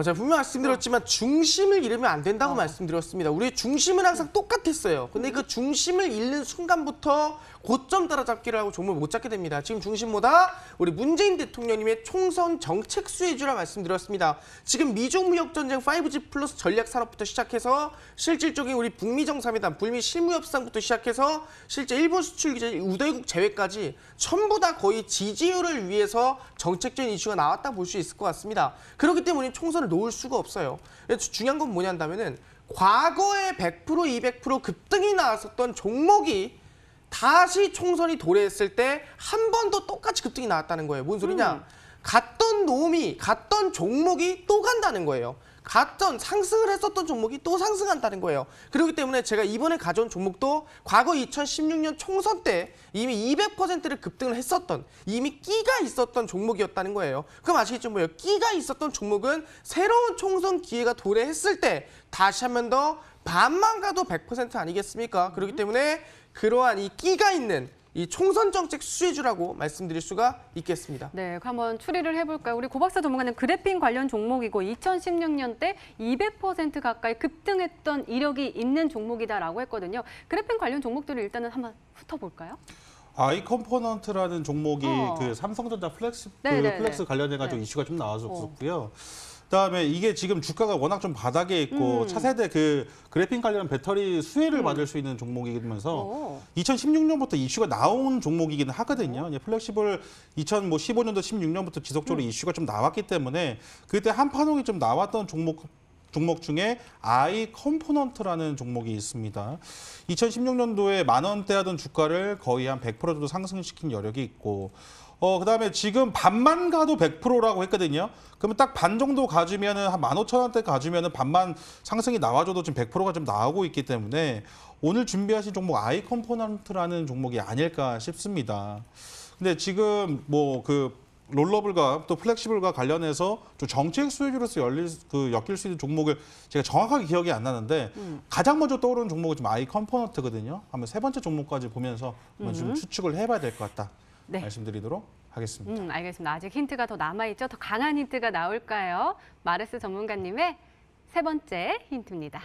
제가 분명 말씀드렸지만 중심을 잃으면 안 된다고 말씀드렸습니다. 우리의 중심은 항상 똑같았어요. 근데 그 중심을 잃는 순간부터 고점 따라잡기를 하고 종목을 못 잡게 됩니다. 지금 중심보다 우리 문재인 대통령님의 총선 정책 수혜주라 말씀드렸습니다. 지금 미중 무역 전쟁 5G 플러스 전략 산업부터 시작해서 실질적인 우리 북미 정상회담, 불미 실무 협상부터 시작해서 실제 일본 수출 규제 우대국 제외까지 전부 다 거의 지지율을 위해서 정책적인 이슈가 나왔다 볼 수 있을 것 같습니다. 그렇기 때문에 총선을 놓을 수가 없어요. 중요한 건 뭐냐면은 과거에 100%, 200% 급등이 나왔었던 종목이 다시 총선이 도래했을 때 한 번 더 똑같이 급등이 나왔다는 거예요. 뭔 소리냐? 갔던 놈이, 갔던 종목이 또 간다는 거예요. 갔던 상승을 했었던 종목이 또 상승한다는 거예요. 그렇기 때문에 제가 이번에 가져온 종목도 과거 2016년 총선 때 이미 200%를 급등을 했었던 이미 끼가 있었던 종목이었다는 거예요. 그럼 아시겠죠? 뭐예요? 끼가 있었던 종목은 새로운 총선 기회가 도래했을 때 다시 한 번 더 반만 가도 100% 아니겠습니까? 그렇기 때문에 그러한 이 끼가 있는 이 총선 정책 수혜주라고 말씀드릴 수가 있겠습니다. 네, 그럼 한번 추리를 해볼까요? 우리 고박사 전문가는 그래핀 관련 종목이고 2016년 때 200% 가까이 급등했던 이력이 있는 종목이다라고 했거든요. 그래핀 관련 종목들을 일단은 한번 훑어볼까요? 아이 컴포넌트라는 종목이 그 삼성전자 플렉스 관련해가지고 이슈가 좀 나왔었고요. 그다음에 이게 지금 주가가 워낙 좀 바닥에 있고 차세대 그 그래핀 관련 배터리 수혜를 받을 수 있는 종목이면서 2016년부터 이슈가 나온 종목이긴 하거든요. 플렉시블 2015년도 16년부터 지속적으로 이슈가 좀 나왔기 때문에 그때 한판홍이 좀 나왔던 종목 중에 아이 컴포넌트라는 종목이 있습니다. 2016년도에 10,000원대 하던 주가를 거의 한 100% 정도 상승시킨 여력이 있고 그다음에 지금 반만 가도 100%라고 했거든요. 그러면 딱 반 정도 가주면은 한 15,000원대 가주면은 반만 상승이 나와줘도 지금 100%가 좀 나오고 있기 때문에 오늘 준비하신 종목 아이 컴포넌트라는 종목이 아닐까 싶습니다. 근데 지금 뭐 그 롤러블과 또 플렉시블과 관련해서 좀 정책 수혜주로서 엮일 수 있는 종목을 제가 정확하게 기억이 안 나는데 가장 먼저 떠오르는 종목은 지금 아이 컴포넌트거든요. 한번 세 번째 종목까지 보면서 한번 좀 추측을 해봐야 될 것 같다. 네. 말씀드리도록 하겠습니다. 알겠습니다. 아직 힌트가 더 남아있죠? 더 강한 힌트가 나올까요? 마레스 전문가님의 세 번째 힌트입니다.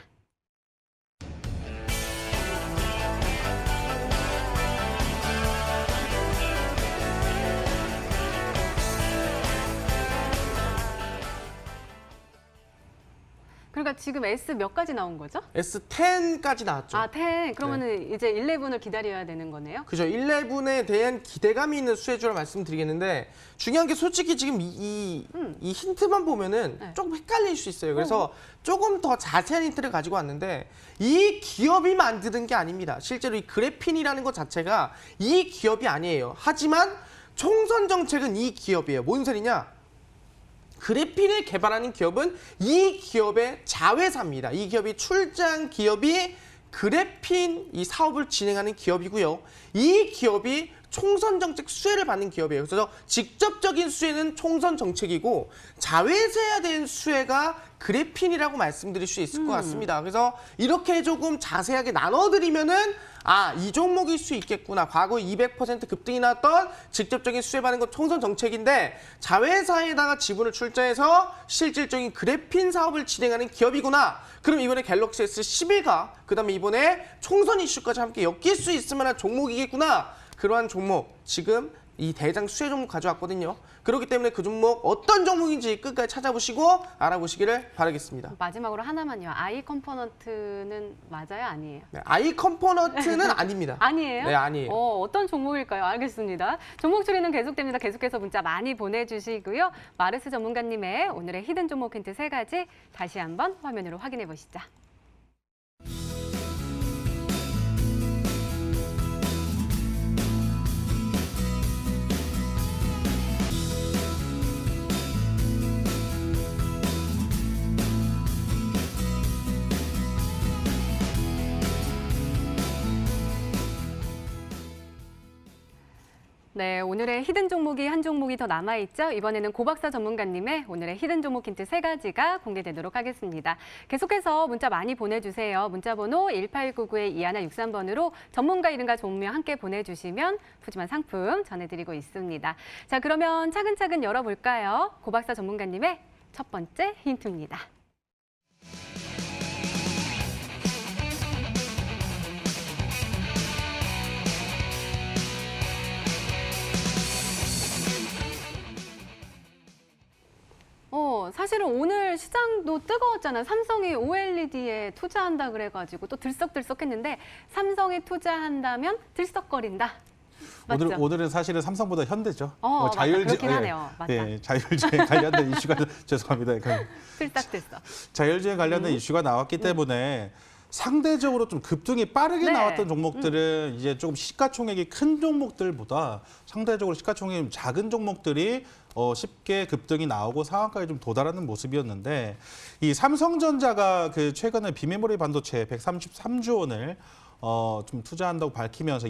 그러니까 지금 S 몇 가지 나온 거죠? S10까지 나왔죠. 아, 10. 그러면은 이제 11을 기다려야 되는 거네요? 그죠. 11에 대한 기대감이 있는 수혜주라 말씀드리겠는데 중요한 게 솔직히 지금 이 힌트만 보면은 조금 헷갈릴 수 있어요. 그래서 조금 더 자세한 힌트를 가지고 왔는데 이 기업이 만드는 게 아닙니다. 실제로 이 그래핀이라는 것 자체가 이 기업이 아니에요. 하지만 총선 정책은 이 기업이에요. 뭔 소리냐? 그래핀을 개발하는 기업은 이 기업의 자회사입니다. 이 기업이 출자한 기업이 그래핀 이 사업을 진행하는 기업이고요. 이 기업이 총선 정책 수혜를 받는 기업이에요. 그래서 직접적인 수혜는 총선 정책이고 자회사에 대한 수혜가 그래핀이라고 말씀드릴 수 있을 것 같습니다. 그래서 이렇게 조금 자세하게 나눠드리면은 이 종목일 수 있겠구나. 과거 200% 급등이 나왔던 직접적인 수혜받는 건 총선 정책인데 자회사에다가 지분을 출자해서 실질적인 그래핀 사업을 진행하는 기업이구나. 그럼 이번에 갤럭시 S11과 그다음에 이번에 총선 이슈까지 함께 엮일 수 있을 만한 종목이겠구나. 그러한 종목 지금 이 대장 수혜 종목 가져왔거든요. 그렇기 때문에 그 종목 어떤 종목인지 끝까지 찾아보시고 알아보시기를 바라겠습니다. 마지막으로 하나만요. 아이 컴포넌트는 맞아요? 아니에요? 네, 아이 컴포넌트는 아닙니다. 아니에요? 네, 아니에요. 어떤 종목일까요? 알겠습니다. 종목 추리는 계속됩니다. 계속해서 문자 많이 보내주시고요. 마르스 전문가님의 오늘의 히든 종목 힌트 3가지 다시 한번 화면으로 확인해 보시죠. 네, 오늘의 히든 종목이 한 종목이 더 남아있죠. 이번에는 고박사 전문가님의 오늘의 히든 종목 힌트 3가지가 공개되도록 하겠습니다. 계속해서 문자 많이 보내주세요. 문자번호 1899-2163번으로 전문가 이름과 종명 함께 보내주시면 푸짐한 상품 전해드리고 있습니다. 자, 그러면 차근차근 열어볼까요? 고박사 전문가님의 첫 번째 힌트입니다. 사실은 오늘 시장도 뜨거웠잖아요. 삼성이 OLED에 투자한다 그래가지고 또 들썩들썩했는데 삼성에 투자한다면 들썩거린다. 맞죠? 오늘은 사실은 삼성보다 현대죠. 맞다. 그렇긴 하네요. 맞다. 네, 자율주행 관련된 이슈가 죄송합니다. 들썩들썩. 자율주행 관련된 이슈가 나왔기 때문에 상대적으로 좀 급등이 빠르게 네. 나왔던 종목들은 이제 조금 시가총액이 큰 종목들보다 상대적으로 시가총액이 좀 작은 종목들이 쉽게 급등이 나오고 상한가에 좀 도달하는 모습이었는데 이 삼성전자가 그 최근에 비메모리 반도체 133조 원을 좀 투자한다고 밝히면서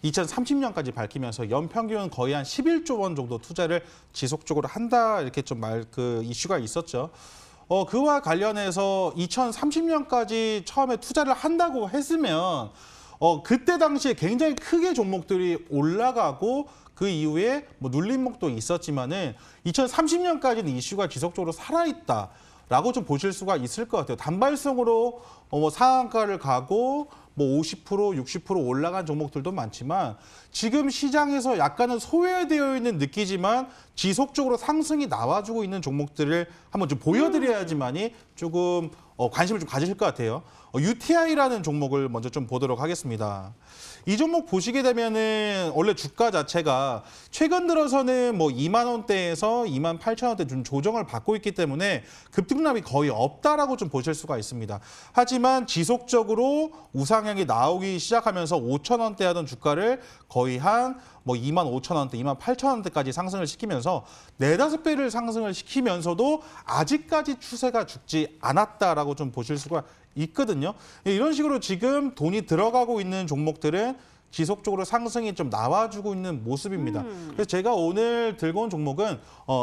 2030년까지 밝히면서 연평균 거의 한 11조 원 정도 투자를 지속적으로 한다 이렇게 좀 그 이슈가 있었죠. 그와 관련해서 2030년까지 처음에 투자를 한다고 했으면 그때 당시에 굉장히 크게 종목들이 올라가고 그 이후에 뭐 눌림목도 있었지만은 2030년까지는 이슈가 지속적으로 살아있다라고 좀 보실 수가 있을 것 같아요. 단발성으로 상한가를 가고 뭐 50%, 60% 올라간 종목들도 많지만 지금 시장에서 약간은 소외되어 있는 느끼지만 지속적으로 상승이 나와주고 있는 종목들을 한번 좀 보여드려야지만이 조금 관심을 좀 가지실 것 같아요. UTI라는 종목을 먼저 좀 보도록 하겠습니다. 이 종목 보시게 되면은 원래 주가 자체가 최근 들어서는 뭐 2만 원대에서 2만 8천 원대 좀 조정을 받고 있기 때문에 급등락이 거의 없다라고 좀 보실 수가 있습니다. 하지만 지속적으로 우상향이 나오기 시작하면서 5천 원대 하던 주가를 거의 한 뭐 2만 5천 원대, 2만 8천 원대까지 상승을 시키면서 4-5배를 상승을 시키면서도 아직까지 추세가 죽지 않았다라고 좀 보실 수가 있거든요. 이런 식으로 지금 돈이 들어가고 있는 종목들은 지속적으로 상승이 좀 나와주고 있는 모습입니다. 그래서 제가 오늘 들고 온 종목은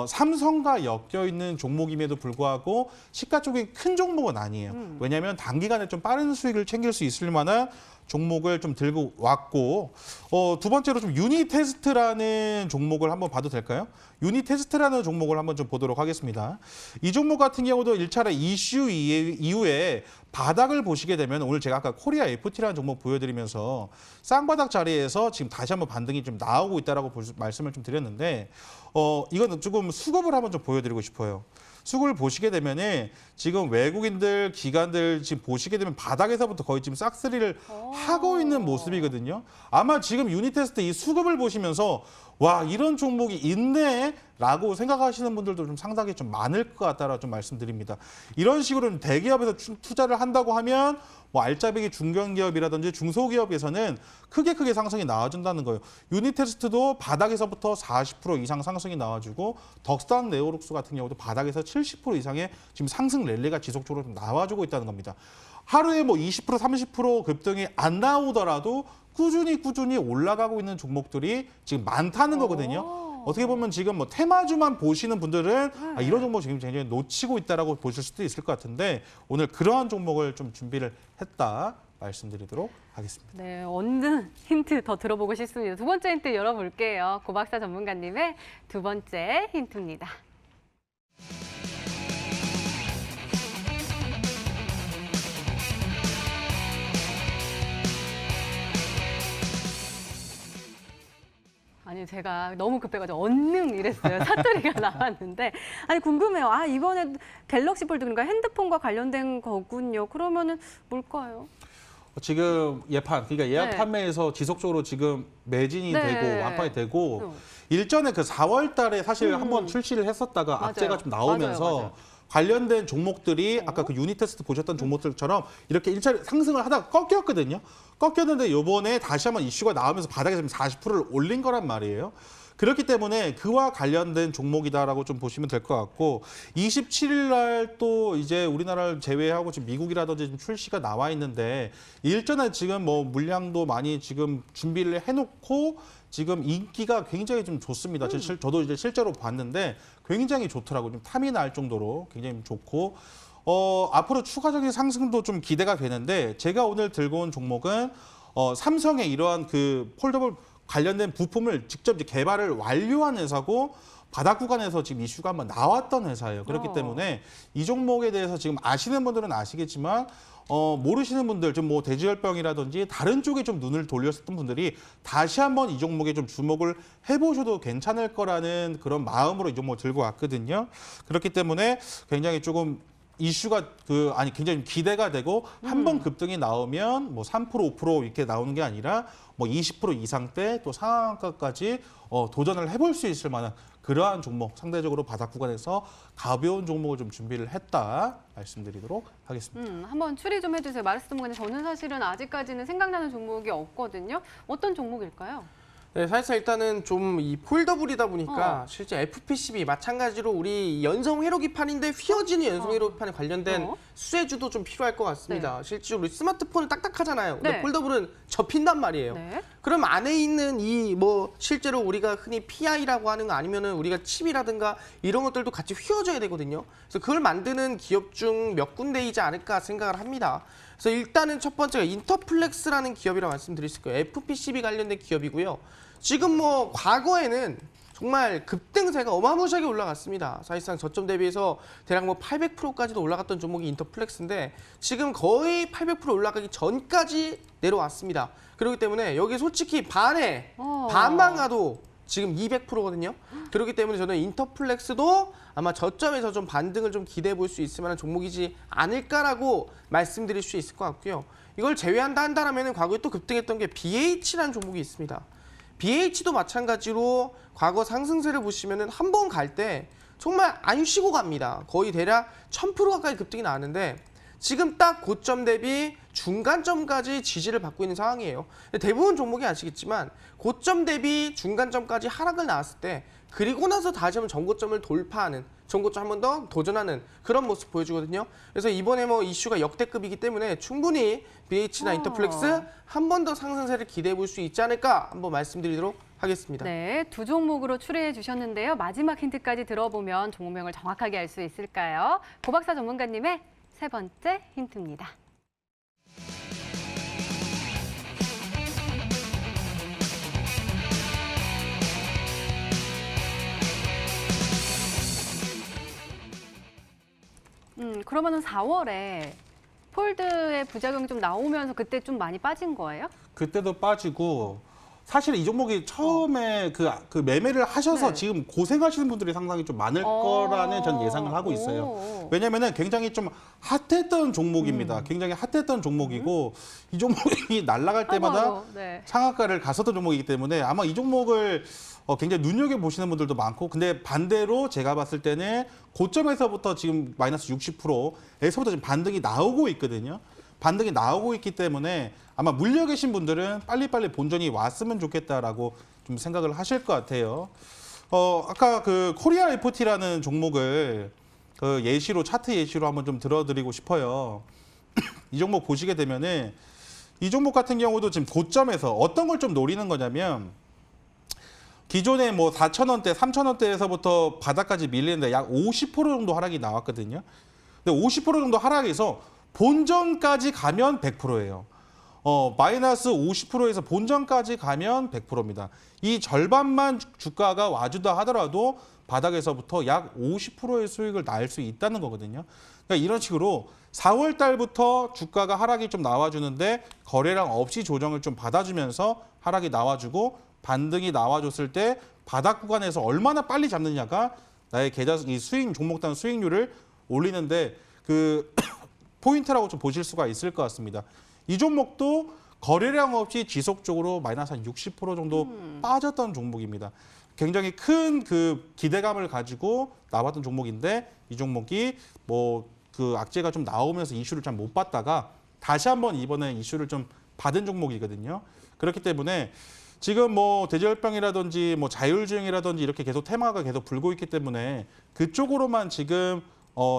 삼성과 엮여 있는 종목임에도 불구하고 시가총액이 큰 종목은 아니에요. 왜냐하면 단기간에 좀 빠른 수익을 챙길 수 있을 만한 종목을 좀 들고 왔고 두 번째로 좀 유니테스트라는 종목을 한번 봐도 될까요? 유니테스트라는 종목을 한번 좀 보도록 하겠습니다. 이 종목 같은 경우도 1차례 이슈 이후에 바닥을 보시게 되면 오늘 제가 아까 코리아 FT라는 종목 보여드리면서 쌍바닥 자리에서 지금 다시 한번 반등이 좀 나오고 있다라고 말씀을 좀 드렸는데 이건 조금 수급을 한번 좀 보여드리고 싶어요. 수급을 보시게 되면은 지금 외국인들, 기관들 지금 보시게 되면 바닥에서부터 거의 지금 싹쓸이를 하고 있는 모습이거든요. 아마 지금 유니테스트 이 수급을 보시면서 와 이런 종목이 있네 라고 생각하시는 분들도 좀 상당히 좀 많을 것 같다라고 좀 말씀드립니다. 이런 식으로 대기업에서 투자를 한다고 하면 뭐 알짜배기 중견기업이라든지 중소기업에서는 크게 상승이 나와준다는 거예요. 유니테스트도 바닥에서부터 40% 이상 상승이 나와주고 덕산 네오룩스 같은 경우도 바닥에서 70% 이상의 지금 상승 랠리가 지속적으로 좀 나와주고 있다는 겁니다. 하루에 뭐 20% 30% 급등이 안 나오더라도 꾸준히 올라가고 있는 종목들이 지금 많다는 거거든요. 어떻게 보면 지금 뭐 테마주만 보시는 분들은 이런 종목 지금 굉장히 놓치고 있다라고 보실 수도 있을 것 같은데 오늘 그러한 종목을 좀 준비를 했다 말씀드리도록 하겠습니다. 네, 얻는 힌트 더 들어보고 싶습니다. 두 번째 힌트 열어볼게요. 고박사 전문가님의 두 번째 힌트입니다. 아니 제가 너무 급해가지고 언능 이랬어요. 사투리가 나왔는데 아니 궁금해요. 아 이번에 갤럭시 폴드 그러니까 핸드폰과 관련된 거군요. 그러면은 뭘까요? 지금 그러니까 예약 네. 판매에서 지속적으로 지금 매진이 네. 되고 완판이 되고 일전에 그 4월 달에 사실 한번 출시를 했었다가 맞아요. 악재가 좀 나오면서 맞아요. 관련된 종목들이 아까 그 유니테스트 보셨던 종목들처럼 이렇게 일차례 상승을 하다가 꺾였거든요. 꺾였는데 요번에 다시 한번 이슈가 나오면서 바닥에 지금 40%를 올린 거란 말이에요. 그렇기 때문에 그와 관련된 종목이다라고 좀 보시면 될 것 같고 27일 날 또 이제 우리나라를 제외하고 지금 미국이라든지 지금 출시가 나와 있는데 일전에 지금 뭐 물량도 많이 지금 준비를 해놓고 지금 인기가 굉장히 좀 좋습니다. 저도 이제 실제로 봤는데 굉장히 좋더라고요. 좀 탐이 날 정도로 굉장히 좋고 앞으로 추가적인 상승도 좀 기대가 되는데 제가 오늘 들고 온 종목은 삼성의 이러한 그 폴더블 관련된 부품을 직접 이제 개발을 완료한 회사고 바닥 구간에서 지금 이슈가 한번 나왔던 회사예요. 그렇기 때문에 이 종목에 대해서 지금 아시는 분들은 아시겠지만 모르시는 분들, 좀 뭐 대지열병이라든지 다른 쪽에 좀 눈을 돌렸었던 분들이 다시 한번 이 종목에 좀 주목을 해보셔도 괜찮을 거라는 그런 마음으로 이 종목을 들고 왔거든요. 그렇기 때문에 굉장히 조금 이슈가 굉장히 기대가 되고 한 번 급등이 나오면 뭐 3% 5% 이렇게 나오는 게 아니라 뭐 20% 이상대 또 상한가까지 도전을 해볼 수 있을 만한 그러한 종목, 상대적으로 바닥 구간에서 가벼운 종목을 좀 준비를 했다 말씀드리도록 하겠습니다. 한번 추리 좀 해주세요. 마르스 전문가님, 저는 사실은 아직까지는 생각나는 종목이 없거든요. 어떤 종목일까요? 네, 사실상 일단은 좀 이 폴더블이다 보니까 실제 FPCB 마찬가지로 우리 연성 회로기판인데 휘어지는 연성 회로기판에 관련된 수혜주도 좀 필요할 것 같습니다. 실제로 우리 스마트폰은 딱딱하잖아요. 근데 네. 폴더블은 접힌단 말이에요. 네. 그럼 안에 있는 이 뭐 실제로 우리가 흔히 PI라고 하는 거 아니면은 우리가 칩이라든가 이런 것들도 같이 휘어져야 되거든요. 그래서 그걸 만드는 기업 중 몇 군데이지 않을까 생각을 합니다. 그래서 일단은 첫 번째가 인터플렉스라는 기업이라고 말씀드릴 거예요. FPCB 관련된 기업이고요. 지금 뭐 과거에는 정말 급등세가 어마무시하게 올라갔습니다. 사실상 저점 대비해서 대략 뭐 800%까지도 올라갔던 종목이 인터플렉스인데 지금 거의 800% 올라가기 전까지 내려왔습니다. 그렇기 때문에 여기 솔직히 반만 가도 지금 200%거든요. 그렇기 때문에 저는 인터플렉스도 아마 저점에서 좀 반등을 좀 기대해 볼 수 있을 만한 종목이지 않을까라고 말씀드릴 수 있을 것 같고요. 이걸 한다라면 과거에 또 급등했던 게 BH라는 종목이 있습니다. BH도 마찬가지로 과거 상승세를 보시면은 한 번 갈 때 정말 안 쉬고 갑니다. 거의 대략 1000% 가까이 급등이 나왔는데 지금 딱 고점 대비 중간점까지 지지를 받고 있는 상황이에요. 대부분 종목이 아시겠지만 고점 대비 중간점까지 하락을 나왔을 때 그리고 나서 다시 한번 전고점을 돌파하는, 전고점 한 번 더 도전하는 그런 모습 보여주거든요. 그래서 이번에 뭐 이슈가 역대급이기 때문에 충분히 BH나 인터플렉스 한 번 더 상승세를 기대해 볼 수 있지 않을까 한번 말씀드리도록 하겠습니다. 네, 두 종목으로 추리해 주셨는데요. 마지막 힌트까지 들어보면 종목명을 정확하게 알 수 있을까요? 고박사 전문가님의 세 번째 힌트입니다. 그러면은 4월에 폴드의 부작용이 좀 나오면서 그때 좀 많이 빠진 거예요? 그때도 빠지고 사실 이 종목이 처음에 그 매매를 하셔서 네. 지금 고생하시는 분들이 상당히 좀 많을 거라는 전 예상을 하고 있어요. 오. 왜냐면은 굉장히 좀 핫했던 종목입니다. 굉장히 핫했던 종목이고 이 종목이 날아갈 때마다 아이고, 네. 상한가를 갔었던 종목이기 때문에 아마 이 종목을 굉장히 눈여겨보시는 분들도 많고 근데 반대로 제가 봤을 때는 고점에서부터 지금 마이너스 60%에서부터 지금 반등이 나오고 있거든요. 반등이 나오고 있기 때문에 아마 물려 계신 분들은 빨리빨리 본전이 왔으면 좋겠다라고 좀 생각을 하실 것 같아요. 아까 그 코리아 FT라는 종목을 그 예시로 차트 예시로 한번 좀 들어드리고 싶어요. 이 종목 보시게 되면은 이 종목 같은 경우도 지금 고점에서 어떤 걸 좀 노리는 거냐면 기존에 뭐 4,000원대, 3,000원대에서부터 바닥까지 밀리는데 약 50% 정도 하락이 나왔거든요. 근데 50% 정도 하락해서 본전까지 가면 100%예요. 마이너스 50%에서 본전까지 가면 100%입니다. 이 절반만 주가가 와주다 하더라도 바닥에서부터 약 50%의 수익을 날 수 있다는 거거든요. 그러니까 이런 식으로 4월 달부터 주가가 하락이 좀 나와주는데 거래량 없이 조정을 좀 받아주면서 하락이 나와주고 반등이 나와줬을 때 바닥 구간에서 얼마나 빨리 잡느냐가 나의 계좌 이 수익 종목당 수익률을 올리는데 그 포인트라고 좀 보실 수가 있을 것 같습니다. 이 종목도 거래량 없이 지속적으로 마이너스 한 60% 정도 빠졌던 종목입니다. 굉장히 큰 그 기대감을 가지고 나왔던 종목인데 이 종목이 뭐 그 악재가 좀 나오면서 이슈를 잘 못 받다가 다시 한번 이번에 이슈를 좀 받은 종목이거든요. 그렇기 때문에 지금 뭐 대절병이라든지 뭐 자율주행이라든지 이렇게 계속 테마가 계속 불고 있기 때문에 그쪽으로만 지금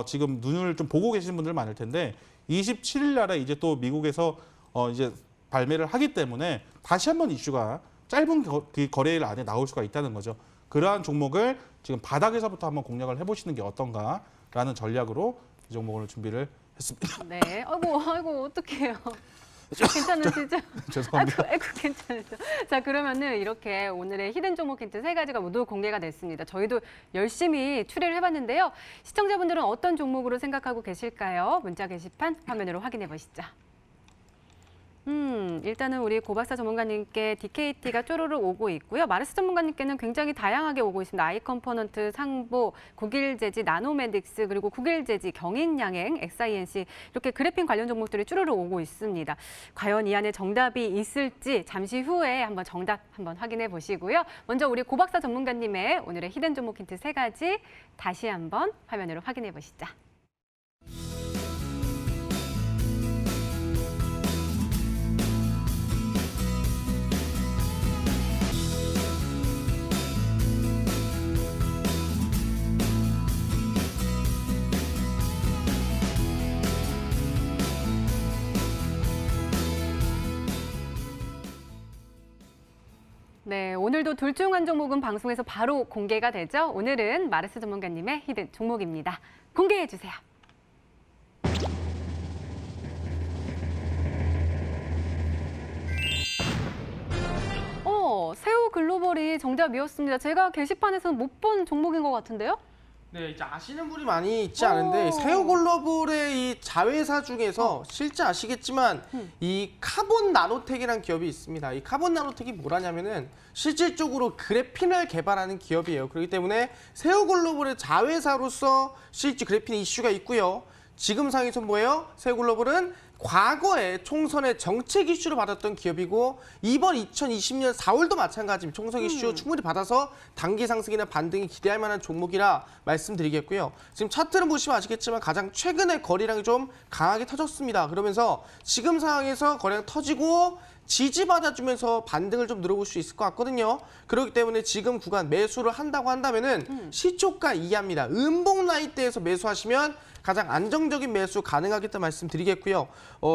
지금 눈을 좀 보고 계시는 분들 많을 텐데 27일 날에 이제 또 미국에서 이제 발매를 하기 때문에 다시 한번 이슈가 짧은 그 거래일 안에 나올 수가 있다는 거죠. 그러한 종목을 지금 바닥에서부터 한번 공략을 해보시는 게 어떤가라는 전략으로 이 종목을 준비를 했습니다. 네. 아이고, 어떡해요. 괜찮으시죠? 죄송합니다. 아이고, 괜찮으죠. 자, 그러면은 이렇게 오늘의 히든 종목 힌트 3가지가 모두 공개가 됐습니다. 저희도 열심히 추리를 해봤는데요. 시청자분들은 어떤 종목으로 생각하고 계실까요? 문자 게시판 화면으로 확인해 보시죠. 일단은 우리 고박사 전문가님께 DKT가 쪼르륵 오고 있고요. 마르스 전문가님께는 굉장히 다양하게 오고 있습니다. 아이컴포넌트, 상보, 국일제지, 나노메딕스, 그리고 국일제지, 경인양행, 엑사이엔시 이렇게 그래핀 관련 종목들이 쪼르륵 오고 있습니다. 과연 이 안에 정답이 있을지 잠시 후에 한번 정답 한번 확인해 보시고요. 먼저 우리 고박사 전문가님의 오늘의 히든 종목 힌트 3가지 다시 한번 화면으로 확인해 보시죠. 네, 오늘도 둘 중 한 종목은 방송에서 바로 공개가 되죠. 오늘은 마르스 전문가님의 히든 종목입니다. 공개해 주세요. 새우 글로벌이 정답이었습니다. 제가 게시판에서는 못 본 종목인 것 같은데요? 네, 이제 아시는 분이 많이 있지 않은데 새우글로벌의 이 자회사 중에서 실제 아시겠지만 이 카본 나노텍이라는 기업이 있습니다. 이 카본 나노텍이 뭐라냐면은 실질적으로 그래핀을 개발하는 기업이에요. 그렇기 때문에 새우글로벌의 자회사로서 실제 그래핀 이슈가 있고요. 지금 상황에서 뭐예요? 새우글로벌은 과거에 총선의 정책 이슈를 받았던 기업이고 이번 2020년 4월도 마찬가지입니다. 총선 이슈 충분히 받아서 단기 상승이나 반등이 기대할 만한 종목이라 말씀드리겠고요. 지금 차트를 보시면 아시겠지만 가장 최근에 거래량이 좀 강하게 터졌습니다. 그러면서 지금 상황에서 거래량 터지고 지지받아주면서 반등을 좀 늘어볼 수 있을 것 같거든요. 그렇기 때문에 지금 구간 매수를 한다고 한다면은 시초가 이하입니다. 음봉 라인대에서 매수하시면 가장 안정적인 매수 가능하겠다 말씀드리겠고요.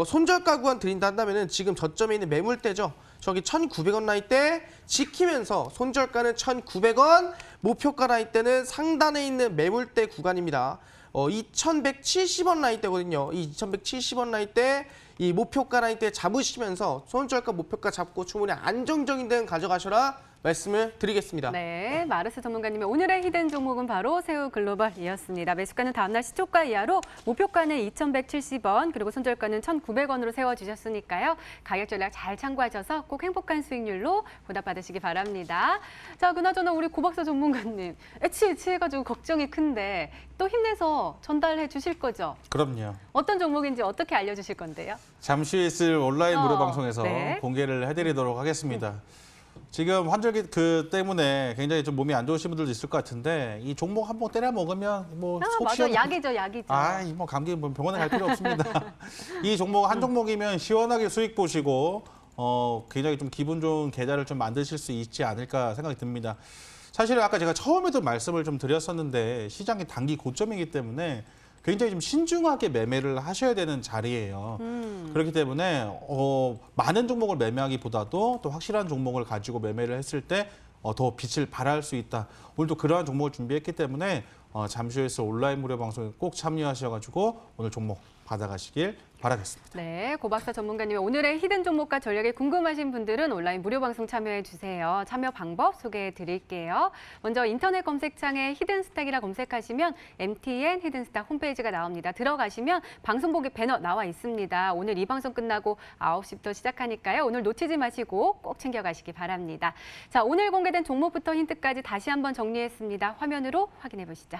손절가 구간 드린다 한다면은 지금 저점에 있는 매물대죠. 저기 1,900원 라인대 지키면서 손절가는 1,900원, 목표가 라인대는 상단에 있는 매물대 구간입니다. 2,170원 라인대거든요. 이 2,170원 라인대 이 목표가 라인대 잡으시면서 손절가 목표가 잡고 충분히 안정적인 데는 가져가셔라 말씀을 드리겠습니다. 네, 마르스 전문가님의 오늘의 히든 종목은 바로 새우 글로벌이었습니다. 매수가는 다음날 시초가 이하로 목표가는 2,170원 그리고 손절가는 1,900원으로 세워주셨으니까요. 가격 전략 잘 참고하셔서 꼭 행복한 수익률로 보답받으시기 바랍니다. 자, 그나저나 우리 고박사 전문가님 해가지고 걱정이 큰데 또 힘내서 전달해 주실 거죠? 그럼요. 어떤 종목인지 어떻게 알려주실 건데요? 잠시 후에 있을 온라인 무료 방송에서 네. 공개를 해드리도록 하겠습니다. 지금 환절기 때문에 굉장히 좀 몸이 안 좋으신 분들도 있을 것 같은데 이 종목 한번 때려 먹으면 뭐 속 맞아, 시원하게 약이죠, 약이죠. 뭐 감기 뭐 병원에 갈 필요 없습니다. 이 종목 한 종목이면 시원하게 수익 보시고 굉장히 좀 기분 좋은 계좌를 좀 만드실 수 있지 않을까 생각이 듭니다. 사실 아까 제가 처음에도 말씀을 좀 드렸었는데 시장이 단기 고점이기 때문에 굉장히 좀 신중하게 매매를 하셔야 되는 자리예요. 그렇기 때문에 많은 종목을 매매하기보다도 또 확실한 종목을 가지고 매매를 했을 때 더 빛을 발할 수 있다. 오늘도 그러한 종목을 준비했기 때문에 잠시 후에 있을 온라인 무료 방송에 꼭 참여하셔가지고 오늘 종목 받아가시길 바라겠습니다. 네, 고박사 전문가님의 오늘의 히든 종목과 전략이 궁금하신 분들은 온라인 무료 방송 참여해 주세요. 참여 방법 소개해 드릴게요. 먼저 인터넷 검색창에 히든스탁이라 검색하시면 MTN 히든스탁 홈페이지가 나옵니다. 들어가시면 방송 보기 배너 나와 있습니다. 오늘 이 방송 끝나고 9시부터 시작하니까요. 오늘 놓치지 마시고 꼭 챙겨가시기 바랍니다. 자, 오늘 공개된 종목부터 힌트까지 다시 한번 정리했습니다. 화면으로 확인해 보시죠.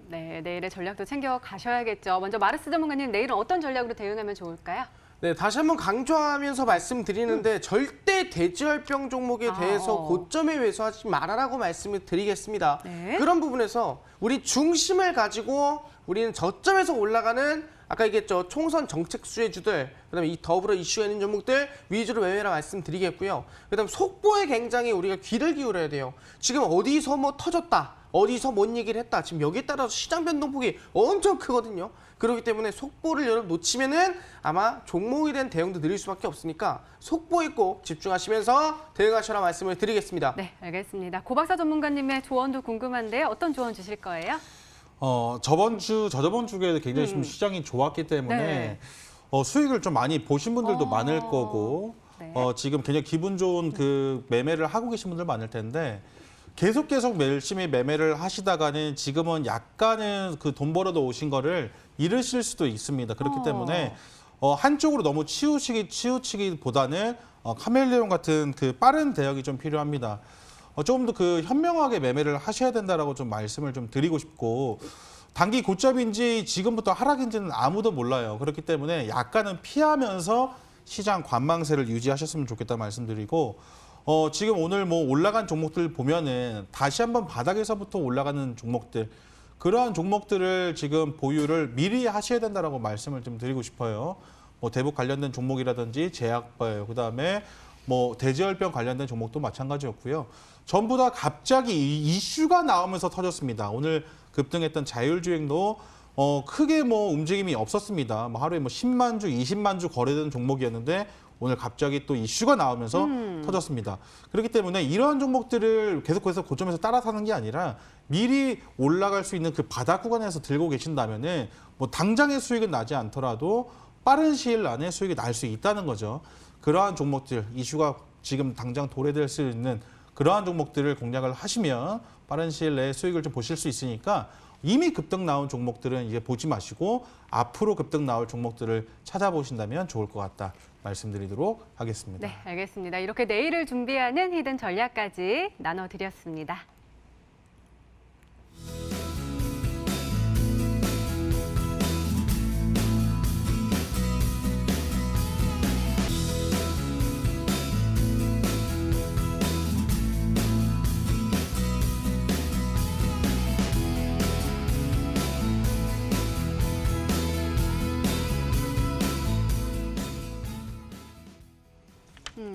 네, 내일의 전략도 챙겨 가셔야겠죠. 먼저 마르스 전문가님, 내일은 어떤 전략으로 대응하면 좋을까요? 네, 다시 한번 강조하면서 말씀드리는데 절대 돼지열병 종목에 대해서 고점에 매수하지 말아라고 말씀을 드리겠습니다. 네. 그런 부분에서 우리 중심을 가지고 우리는 저점에서 올라가는 아까 얘기했죠. 총선 정책 수혜주들, 그다음에 이 더불어 이슈가 있는 종목들 위주로 매매라 말씀드리겠고요. 그다음 속보에 굉장히 우리가 귀를 기울여야 돼요. 지금 어디서 뭐 터졌다, 어디서 뭔 얘기를 했다. 지금 여기에 따라서 시장 변동폭이 엄청 크거든요. 그렇기 때문에 속보를 여러분 놓치면은 아마 종목에 대한 대응도 느릴 수밖에 없으니까 속보에 꼭 집중하시면서 대응하셔라 말씀을 드리겠습니다. 네, 알겠습니다. 고박사 전문가님의 조언도 궁금한데요. 어떤 조언 주실 거예요? 저번 주에 굉장히 좀 시장이 좋았기 때문에 네. 수익을 좀 많이 보신 분들도 많을 거고 네. 지금 굉장히 기분 좋은 그 매매를 하고 계신 분들 많을 텐데 계속 열심히 매매를 하시다가는 지금은 약간은 그 돈 벌어도 오신 거를 잃으실 수도 있습니다. 그렇기 때문에 한쪽으로 너무 치우치기보다는 카멜레온 같은 그 빠른 대응이 좀 필요합니다. 조금 더 그 현명하게 매매를 하셔야 된다라고 좀 말씀을 좀 드리고 싶고 단기 고점인지 지금부터 하락인지는 아무도 몰라요. 그렇기 때문에 약간은 피하면서 시장 관망세를 유지하셨으면 좋겠다 말씀드리고 지금 오늘 뭐 올라간 종목들 보면은 다시 한번 바닥에서부터 올라가는 종목들 그러한 종목들을 지금 보유를 미리 하셔야 된다라고 말씀을 좀 드리고 싶어요. 뭐 대북 관련된 종목이라든지 제약바이오 그다음에 뭐 돼지열병 관련된 종목도 마찬가지였고요. 전부 다 갑자기 이슈가 나오면서 터졌습니다. 오늘 급등했던 자율주행도 크게 뭐 움직임이 없었습니다. 뭐 하루에 뭐 10만 주, 20만 주 거래되는 종목이었는데 오늘 갑자기 또 이슈가 나오면서 터졌습니다. 그렇기 때문에 이러한 종목들을 계속해서 고점에서 따라사는 게 아니라 미리 올라갈 수 있는 그 바닥 구간에서 들고 계신다면은 뭐 당장의 수익은 나지 않더라도 빠른 시일 안에 수익이 날 수 있다는 거죠. 그러한 종목들, 이슈가 지금 당장 도래될 수 있는 그러한 종목들을 공략을 하시면 빠른 시일 내에 수익을 좀 보실 수 있으니까 이미 급등 나온 종목들은 이제 보지 마시고 앞으로 급등 나올 종목들을 찾아보신다면 좋을 것 같다 말씀드리도록 하겠습니다. 네, 알겠습니다. 이렇게 내일을 준비하는 히든 전략까지 나눠드렸습니다.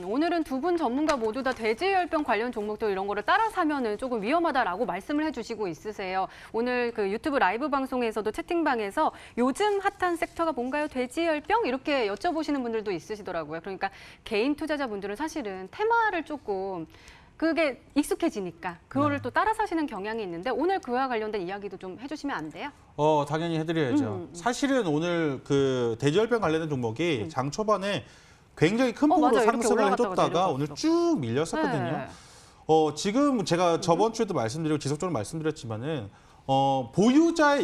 오늘은 두 분 전문가 모두 다 돼지열병 관련 종목도 이런 거를 따라 사면은 조금 위험하다라고 말씀을 해주시고 있으세요. 오늘 그 유튜브 라이브 방송에서도 채팅방에서 요즘 핫한 섹터가 뭔가요? 돼지열병? 이렇게 여쭤보시는 분들도 있으시더라고요. 그러니까 개인 투자자분들은 사실은 테마를 조금 그게 익숙해지니까 그거를 또 따라 사시는 경향이 있는데 오늘 그와 관련된 이야기도 좀 해주시면 안 돼요? 당연히 해드려야죠. 사실은 오늘 그 돼지열병 관련된 종목이 장 초반에 굉장히 큰 폭으로 맞아요. 이렇게 상승을 올라갔다가 해줬다가 오늘 내려갔어. 쭉 밀렸었거든요. 네. 지금 제가 저번 주에도 말씀드리고 지속적으로 말씀드렸지만은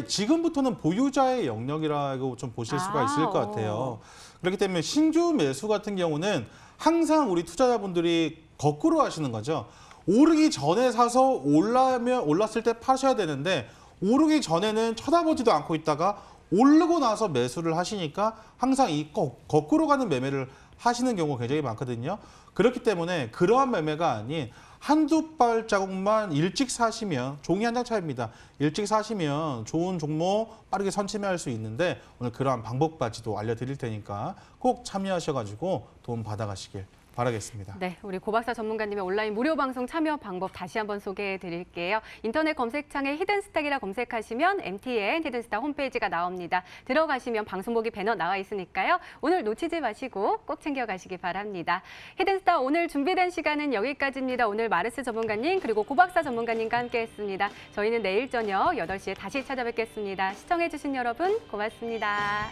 지금부터는 보유자의 영역이라고 좀 보실 수가 있을 것 같아요. 그렇기 때문에 신규 매수 같은 경우는 항상 우리 투자자분들이 거꾸로 하시는 거죠. 오르기 전에 사서 올랐을 때 파셔야 되는데 오르기 전에는 쳐다보지도 않고 있다가 오르고 나서 매수를 하시니까 항상 이 거꾸로 가는 매매를 하시는 경우가 굉장히 많거든요. 그렇기 때문에 그러한 매매가 아닌 한두 발자국만 일찍 사시면 종이 한 장 차이입니다. 일찍 사시면 좋은 종목 빠르게 선취할 수 있는데 오늘 그러한 방법까지도 알려드릴 테니까 꼭 참여하셔가지고 도움 받아가시길 바라겠습니다. 네, 우리 고박사 전문가님의 온라인 무료 방송 참여 방법 다시 한번 소개해 드릴게요. 인터넷 검색창에 히든스탁이라 검색하시면 MTN 히든스탁 홈페이지가 나옵니다. 들어가시면 방송 보기 배너 나와 있으니까요. 오늘 놓치지 마시고 꼭 챙겨가시기 바랍니다. 히든스탁 오늘 준비된 시간은 여기까지입니다. 오늘 마르스 전문가님 그리고 고박사 전문가님과 함께했습니다. 저희는 내일 저녁 8시에 다시 찾아뵙겠습니다. 시청해 주신 여러분 고맙습니다.